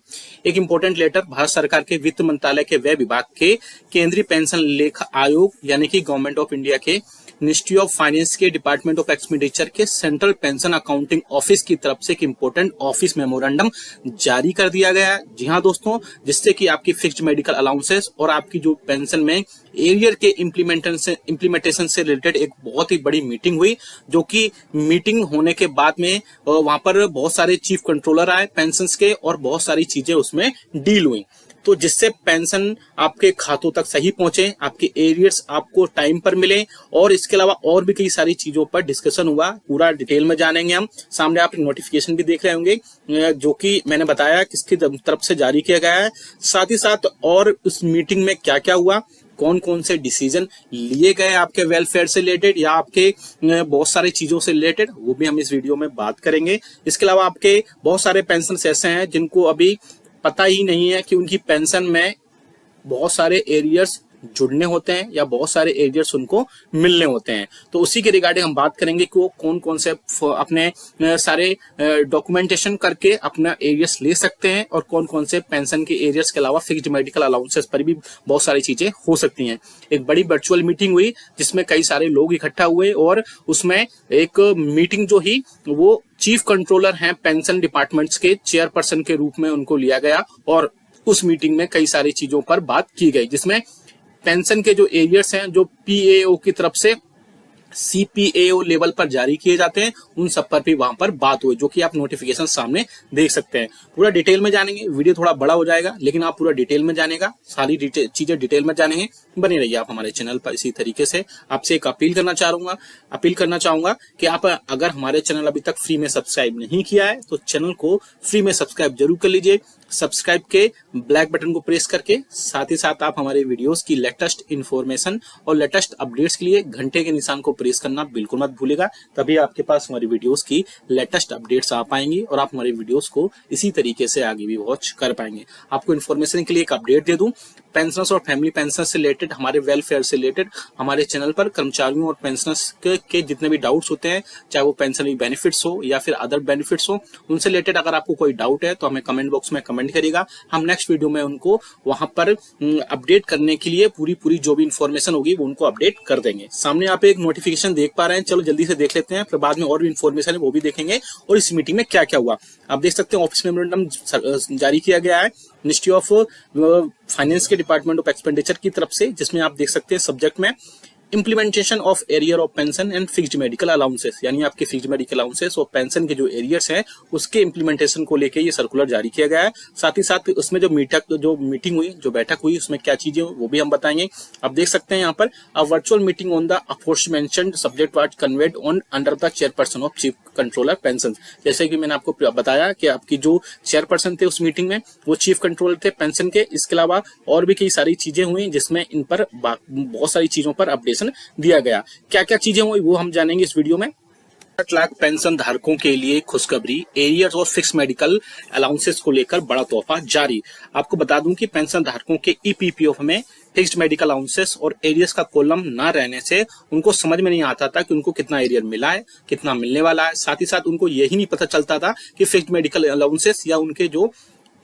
एक इंपॉर्टेंट लेटर भारत सरकार के वित्त मंत्रालय के व्यय विभाग के केंद्रीय पेंशन लेखा आयोग यानी कि गवर्नमेंट ऑफ इंडिया के मिनिस्ट्री ऑफ फाइनेंस के डिपार्टमेंट ऑफ एक्सपेंडिचर के सेंट्रल पेंशन अकाउंटिंग ऑफिस की तरफ से एक इंपॉर्टेंट ऑफिस मेमोरेंडम जारी कर दिया गया है। जी हाँ दोस्तों, जिससे कि आपकी फिक्स्ड मेडिकल अलाउंसेस और आपकी जो पेंशन में एरियर के इम्प्लीमेंटेशन से रिलेटेड एक बहुत ही बड़ी मीटिंग हुई, जो कि मीटिंग होने के बाद में वहां पर बहुत सारे चीफ कंट्रोलर आए पेंशन के, और बहुत सारी चीजें उसमें डील हुई, तो जिससे पेंशन आपके खातों तक सही पहुंचे, आपके एरियर्स आपको टाइम पर मिले, और इसके अलावा और भी कई सारी चीजों पर डिस्कशन हुआ। पूरा डिटेल में जानेंगे हम। सामने आप नोटिफिकेशन भी देख रहे होंगे जो कि मैंने बताया किसकी तरफ से जारी किया गया है, साथ ही साथ और उस मीटिंग में क्या क्या हुआ, कौन कौन से डिसीजन लिए गए आपके वेलफेयर से रिलेटेड या आपके बहुत सारी चीजों से रिलेटेड, वो भी हम इस वीडियो में बात करेंगे। इसके अलावा आपके बहुत सारे पेंशन ऐसे हैं जिनको अभी पता ही नहीं है कि उनकी पेंशन में बहुत सारे एरियर्स जुड़ने होते हैं या बहुत सारे एरियर्स उनको मिलने होते हैं। तो उसी के रिगार्डिंग हम बात करेंगे कि वो कौन कौन से अपने सारे डॉक्यूमेंटेशन करके अपना एरियर्स ले सकते हैं, और कौन कौन से पेंशन के एरियर्स के अलावा फिक्स्ड मेडिकल अलाउंसेस पर भी बहुत सारी चीजें हो सकती हैं। एक बड़ी वर्चुअल मीटिंग हुई जिसमें कई सारे लोग इकट्ठा हुए, और उसमें एक मीटिंग जो ही वो चीफ कंट्रोलर हैं पेंशन डिपार्टमेंट्स के चेयरपर्सन के रूप में उनको लिया गया, और उस मीटिंग में कई सारी चीजों पर बात की गई, जिसमें पेंशन के जो एरियर्स हैं जो पीएओ की तरफ से CPAO लेवल पर जारी किए जाते हैं, उन सब पर भी वहां पर बात हुई, जो कि आप नोटिफिकेशन सामने देख सकते हैं। पूरा डिटेल में जानेंगे, वीडियो थोड़ा बड़ा हो जाएगा लेकिन आप पूरा डिटेल में जानेगा, सारी चीजें डिटेल में जानेंगे। बने रहिए आप हमारे चैनल पर। इसी तरीके से आपसे एक अपील करना चाहूंगा कि आप अगर हमारे चैनल अभी तक फ्री में सब्सक्राइब नहीं किया है तो चैनल को फ्री में सब्सक्राइब जरूर कर लीजिए। सब्सक्राइब के ब्लैक बटन को प्रेस करके साथ ही साथ आप हमारे वीडियोस की लेटेस्ट इन्फॉर्मेशन और लेटेस्ट अपडेट्स के लिए घंटे के निशान को प्रेस करना बिल्कुल मत भूलिएगा, तभी आपके पास हमारी वीडियोस की लेटेस्ट अपडेट्स आ पाएंगी और आप हमारी वीडियोस को इसी तरीके से आगे भी वॉच कर पाएंगे। आपको इन्फॉर्मेशन के लिए एक अपडेट दे दूं, पेंशनर्स और फैमिली पेंशन से रिलेटेड, हमारे वेलफेयर से रिलेटेड हमारे चैनल पर कर्मचारियों और पेंशनर्स के जितने भी डाउट्स होते हैं, चाहे वो पेंशन बेनिफिट्स हो या फिर अदर बेनिफिट्स हो, उनसे रिलेटेड अगर आपको कोई डाउट है तो हमें कमेंट बॉक्स में कमेंट करिएगा। हम नेक्स्ट वीडियो में उनको वहां पर अपडेट करने के लिए पूरी जो भी इंफॉर्मेशन होगी वो उनको अपडेट कर देंगे। सामने आप एक नोटिफिकेशन देख पा रहे हैं, चलो जल्दी से देख लेते हैं, फिर बाद में और भी इंफॉर्मेशन है वो भी देखेंगे और इस मीटिंग में क्या क्या हुआ। आप देख सकते हैं ऑफिस मेमोरेंडम जारी किया गया है मिनिस्ट्री ऑफ फाइनेंस के डिपार्टमेंट ऑफ एक्सपेंडिचर की तरफ से, जिसमें आप देख सकते हैं सब्जेक्ट में implementation of arrear of pension and fixed medical allowances, यानी आपके फिक्स्ड मेडिकल अलाउंसेस और पेंशन के जो एरियर्स हैं उसके इम्प्लीमेंटेशन को लेकर ये सर्कुलर जारी किया गया है। साथ ही साथ उसमें जो मीटिंग हुई, जो बैठक हुई, उसमें क्या चीजें हुई वो भी हम बताएंगे। आप देख सकते हैं यहाँ पर a virtual meeting on the aforementioned subject was conveyed on under the chairperson of chief controller pension. जैसे कि मैंने आपको बताया कि आपकी जो चेयरपर्सन थे उस मीटिंग में वो चीफ कंट्रोलर थे पेंशन के। इसके अलावा और भी कई सारी चीजें हुई जिसमें इन पर बहुत सारी चीजों पर अपडेशन दिया गया। क्या क्या चीजें हुई वो हम जानेंगे इस वीडियो में। 60 लाख पेंशन धारकों के लिए खुशखबरी, एरियर्स और फिक्स मेडिकल अलाउंसेस को लेकर बड़ा तोहफा जारी। आपको बता दूं कि पेंशन धारकों के ईपीपीएफ में फिक्स्ड मेडिकल अलाउंसेस और एरियर्स का कॉलम ना रहने से उनको समझ में नहीं आता था कि उनको कितना एरियर मिला है, कितना मिलने वाला है। साथ ही साथ उनको यही नहीं पता चलता था कि फिक्स्ड मेडिकल अलाउंसेस या उनके जो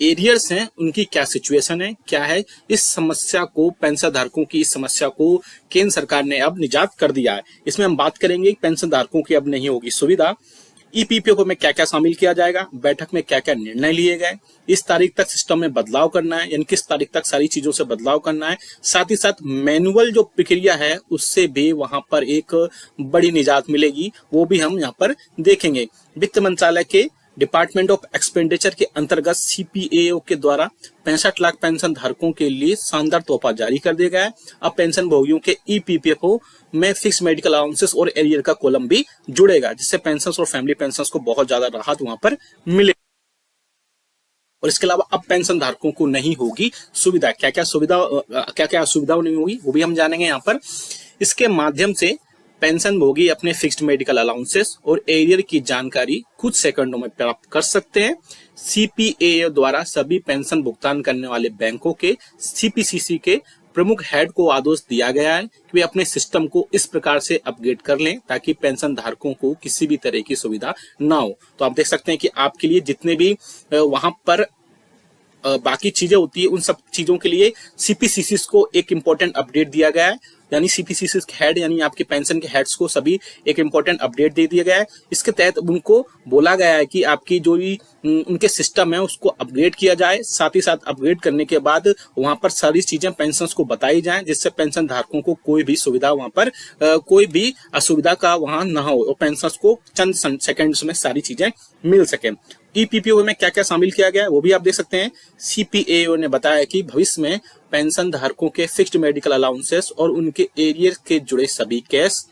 एरियर्स हैं उनकी क्या सिचुएशन है, क्या है। इस समस्या को, पेंशन धारकों की इस समस्या को केंद्र सरकार ने अब निजात कर दिया है। इसमें हम बात करेंगे पेंशन धारकों की अब नहीं होगी सुविधा, ईपीपीएफ में क्या क्या शामिल किया जाएगा, बैठक में क्या क्या निर्णय लिए गए, इस तारीख तक सिस्टम में बदलाव करना है, यानी किस तारीख तक सारी चीजों से बदलाव करना है। साथ ही साथ मैनुअल जो प्रक्रिया है उससे भी वहां पर एक बड़ी निजात मिलेगी, वो भी हम यहाँ पर देखेंगे। वित्त मंत्रालय के डिपार्टमेंट ऑफ एक्सपेंडिचर के अंतर्गत सीपीएओ के द्वारा 65 लाख पेंशन धारकों के लिए शानदार तोहफा जारी कर दिया गया है। अब पेंशन भोगियों के ईपीपीएफओ में फिक्स मेडिकल अलाउंसेस और एरियर का कॉलम भी जुड़ेगा, जिससे पेंशन और फैमिली पेंशन को बहुत ज्यादा राहत वहां पर मिले। और इसके अलावा अब पेंशन धारकों को नहीं होगी सुविधा, क्या क्या सुविधा नहीं होगी वो भी हम जानेंगे यहाँ पर। इसके माध्यम से पेंशन भोगी अपने फिक्स्ड मेडिकल अलाउंसेस और एरियर की जानकारी कुछ सेकंडों में प्राप्त कर सकते हैं। सीपीएओ द्वारा सभी पेंशन भुगतान करने वाले बैंकों के सीपीसीसी के प्रमुख हेड को आदेश दिया गया है कि वे अपने सिस्टम को इस प्रकार से अपग्रेड कर लें ताकि पेंशन धारकों को किसी भी तरह की सुविधा ना हो। तो आप देख सकते हैं कि आपके लिए जितने भी वहां पर बाकी चीजें होती है उन सब चीजों के लिए सीपीसीसी को एक इम्पोर्टेंट अपडेट दिया गया है, यानी सीपीसीसी हेड यानी आपके पेंशन के हेड्स को सभी एक इम्पोर्टेंट अपडेट दे दिया गया है। इसके तहत उनको बोला गया है कि आपकी जो भी उनके सिस्टम है उसको अपग्रेड किया जाए। साथ ही साथ अपग्रेड करने के बाद वहां पर सारी चीजें पेंशन को बताई जाए, जिससे पेंशन धारकों को कोई भी सुविधा वहां पर कोई भी असुविधा का वहां न हो और पेंशन को चंद सेकंड्स में सारी चीजें मिल सके। ईपीपीओ में क्या क्या शामिल किया गया है वो भी आप देख सकते हैं। सीपीएओ ने बताया कि भविष्य में पेंशन धारकों के फिक्स्ड मेडिकल अलाउंसेस और उनके एरियर के जुड़े सभी केस,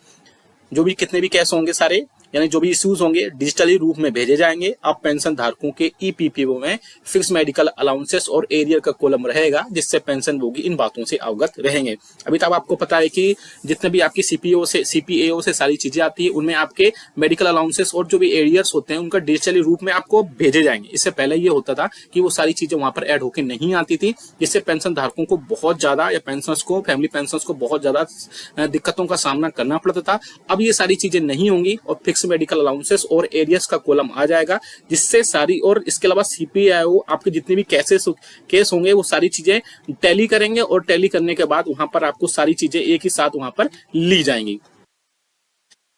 जो भी कितने भी केस होंगे सारे, यानी जो भी इश्यूज होंगे डिजिटली रूप में भेजे जाएंगे। अब पेंशन धारकों के ईपीपीओ में फिक्स मेडिकल अलाउंसेस और एरियर का कॉलम रहेगा, जिससे पेंशन भोगी इन बातों से अवगत रहेंगे। अभी तक आपको पता है कि जितने भी आपकी सीपीएओ से सारी चीजें आती है उनमें आपके मेडिकल अलाउंसेस और जो भी एरियर्स होते हैं उनका डिजिटली रूप में आपको भेजे जाएंगे। इससे पहले ये होता था कि वो सारी चीजें वहां पर ऐड होकर नहीं आती थी, जिससे पेंशन धारकों को बहुत ज्यादा या पेंशन को, फैमिली पेंशन को बहुत ज्यादा दिक्कतों का सामना करना पड़ता था। अब ये सारी चीजें नहीं होंगी और फिक्स मेडिकल अलाउंसेस और एरियर्स का कॉलम आ जाएगा, जिससे सारी, और इसके अलावा सीपीआईओ आपके जितने भी केस होंगे वो सारी चीजें टैली करेंगे और टैली करने के बाद वहां पर आपको सारी चीजें एक ही साथ वहां पर ली जाएंगी।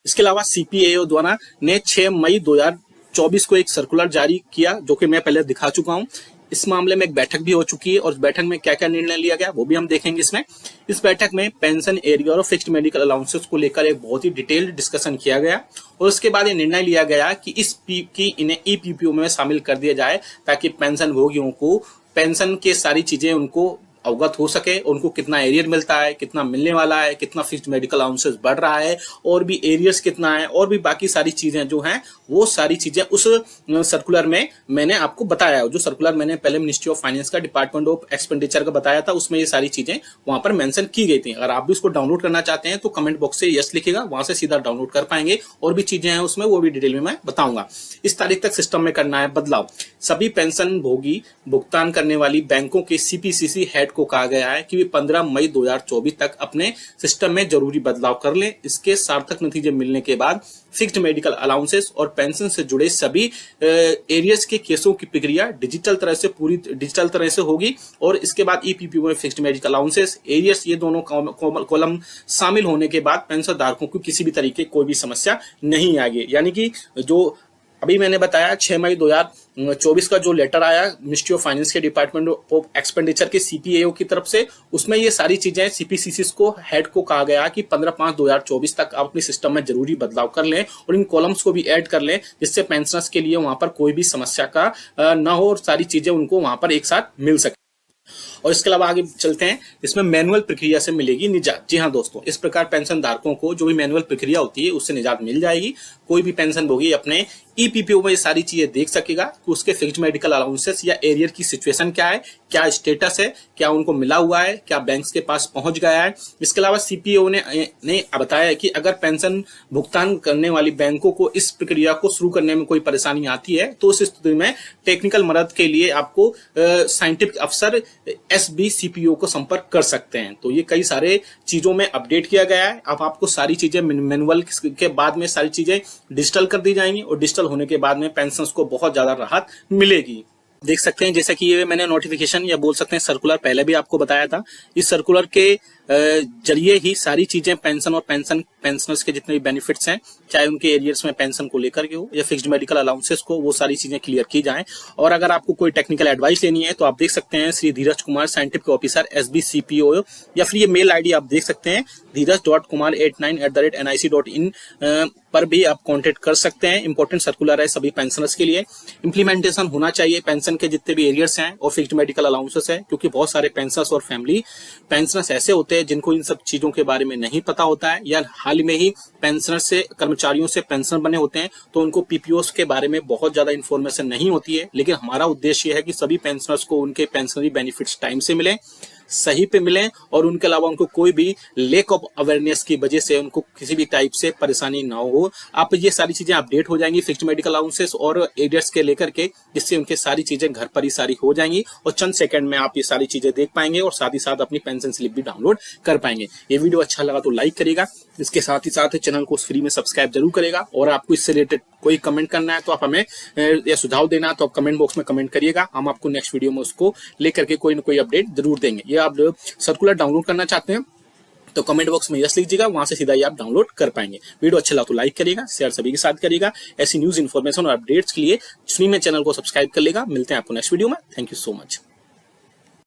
इसके अलावा सीपीआईओ द्वारा ने 6 मई 2024 को एक सर्कुलर जारी किया, जो कि मैं पहले दिखा चुका हूं। इस मामले में एक बैठक भी हो चुकी है और इस बैठक में क्या क्या निर्णय लिया गया वो भी हम देखेंगे इसमें। इस बैठक में पेंशन एरियर और फिक्स्ड मेडिकल अलाउंसेस को लेकर एक बहुत ही डिटेल्ड डिस्कशन किया गया और उसके बाद ये निर्णय लिया गया कि इन्हें ईपीपीओ में शामिल कर दिया जाए ताकि पेंशन भोगियों को पेंशन के सारी चीजें उनको अवगत हो सके, उनको कितना एरियर मिलता है, कितना मिलने वाला है, कितना फिक्स्ड मेडिकल अलाउंसेस बढ़ रहा है और भी एरियर्स कितना है और भी बाकी सारी चीजें जो हैं वो सारी चीजें उस सर्कुलर में मैंने आपको बताया। जो सर्कुलर मैंने पहले मिनिस्ट्री ऑफ फाइनेंस का डिपार्टमेंट ऑफ एक्सपेंडिचर का बताया था उसमें ये सारी चीजें वहां पर मेंशन की गई थी। अगर आप भी उसको डाउनलोड करना चाहते हैं तो कमेंट बॉक्स से यस लिखेगा, वहां से सीधा डाउनलोड कर पाएंगे। और भी चीजें हैं उसमें वो भी डिटेल में मैं बताऊंगा। इस तारीख तक सिस्टम में करना है बदलाव। सभी पेंशन भोगी भुगतान करने वाली बैंकों के सीपीसीसी हेड को कहा गया है कि वे 15 मई 2024 तक अपने सिस्टम में जरूरी बदलाव कर लें। इसके सार्थक नतीजे मिलने के बाद फिक्स्ड मेडिकल अलाउंसेस और पेंशन से जुड़े सभी एरियर्स के केसों की प्रक्रिया पूरी डिजिटल तरह से होगी और इसके बाद ईपीपीओ में फिक्स्ड मेडिकल अलाउंसेस एरियर्स ये दोनों कॉलम शामिल होने के बाद पेंशन धारकों को किसी भी तरीके कोई भी समस्या नहीं आएगी। यानी कि जो अभी मैंने बताया 6 मई 2024 का जो लेटर आया मिनिस्ट्री ऑफ फाइनेंस के डिपार्टमेंट ऑफ एक्सपेंडिचर के सीपीएओ की तरफ से, उसमें ये सारी चीजें सीपीसीसी को हेड को कहा गया कि 15/5/2024 तक आप अपने सिस्टम में जरूरी बदलाव कर लें और इन कॉलम्स को भी ऐड कर लें जिससे पेंशनर्स के लिए वहां पर कोई भी समस्या का न हो और सारी चीजें उनको वहां पर एक साथ मिल सके। और इसके अलावा आगे चलते हैं, इसमें मैनुअल प्रक्रिया से मिलेगी निजात। जी हाँ दोस्तों, इस प्रकार पेंशन धारकों को जो भी मैनुअल प्रक्रिया होती है उससे निजात मिल जाएगी। कोई भी पेंशन भोगी अपने ईपीपीओ में ये सारी चीजें देख सकेगा कि उसके फिक्स्ड मेडिकल अलाउंसेस या एरियर की सिचुएशन क्या है, क्या स्टेटस है, क्या उनको मिला हुआ है, क्या बैंक्स के पास पहुंच गया है। इसके अलावा सीपीओ ने बताया है कि अगर पेंशन भुगतान करने वाली बैंकों को इस प्रक्रिया को शुरू करने में कोई परेशानी आती है तो उस स्थिति में टेक्निकल मदद के लिए आपको साइंटिफिक अफसर SBCPO को संपर्क कर सकते हैं। तो ये कई सारे चीजों में अपडेट किया गया है। अब आपको सारी चीजें मैनुअल के बाद में सारी चीजें डिजिटल कर दी जाएंगी और डिजिटल होने के बाद में पेंशनर्स को बहुत ज्यादा राहत मिलेगी। देख सकते हैं जैसा कि ये मैंने नोटिफिकेशन या बोल सकते हैं सर्कुलर पहले भी आपको बताया था। इस सर्कुलर के जरिए ही सारी चीजें पेंशन और पेंशनर्स के जितने भी बेनिफिट्स हैं, चाहे उनके एरियर्स में पेंशन को लेकर के हो या फिक्स्ड मेडिकल अलाउंसेस को, वो सारी चीजें क्लियर की जाएं। और अगर आपको कोई टेक्निकल एडवाइस लेनी है तो आप देख सकते हैं श्री धीरज कुमार साइंटिफिक ऑफिसर SBCPO, या फिर ये मेल आईडी आप देख सकते हैं dheeraj.kumar89@nic.in पर भी आप कांटेक्ट कर सकते हैं। इंपॉर्टेंट सर्कुलर है सभी पेंशनर्स के लिए। इंप्लीमेंटेशन होना चाहिए पेंशन के जितने भी एरियर्स हैं और फिक्स्ड मेडिकल अलाउंसेस है, क्योंकि बहुत सारे पेंशनर्स और फैमिली पेंशनर्स ऐसे होते हैं जिनको इन सब चीजों के बारे में नहीं पता होता है या हाल में ही पेंशनर से कर्मचारियों से पेंशनर बने होते हैं तो उनको पीपीओस के बारे में बहुत ज्यादा इन्फॉर्मेशन नहीं होती है। लेकिन हमारा उद्देश्य यह है कि सभी पेंशनर्स को उनके पेंशनरी बेनिफिट्स टाइम से मिले, सही पे मिले और उनके अलावा उनको कोई भी लेक ऑफ अवेयरनेस की वजह से उनको किसी भी टाइप से परेशानी ना हो। आप ये सारी चीजें अपडेट हो जाएंगी फिक्स्ड मेडिकल अलाउंसेस और एरियर्स के लेकर के, जिससे उनके सारी चीजें घर पर ही सारी हो जाएंगी और चंद सेकंड में आप ये सारी चीजें देख पाएंगे और साथ ही साथ अपनी पेंशन स्लिप भी डाउनलोड कर पाएंगे। ये वीडियो अच्छा लगा तो लाइक करेगा, इसके साथ ही साथ चैनल को फ्री में सब्सक्राइब जरूर करेगा। और आपको इससे रिलेटेड कोई कमेंट करना है तो आप हमें या सुझाव देना तो आप कमेंट बॉक्स में कमेंट करिएगा। हम आपको नेक्स्ट वीडियो में उसको लेकर के कोई ना कोई अपडेट जरूर देंगे। ये आप सर्कुलर डाउनलोड करना चाहते हैं तो कमेंट बॉक्स में यस लीजिएगा, वहां से सीधा ही आप डाउनलोड कर पाएंगे। वीडियो अच्छा लगा तो लाइक करिएगा, शेयर सभी के साथ करिएगा। ऐसी न्यूज इन्फॉर्मेशन और अपडेट्स के लिए फ्री में चैनल को सब्सक्राइब कर लेगा। मिलते हैं आपको नेक्स्ट वीडियो में। Thank you so much.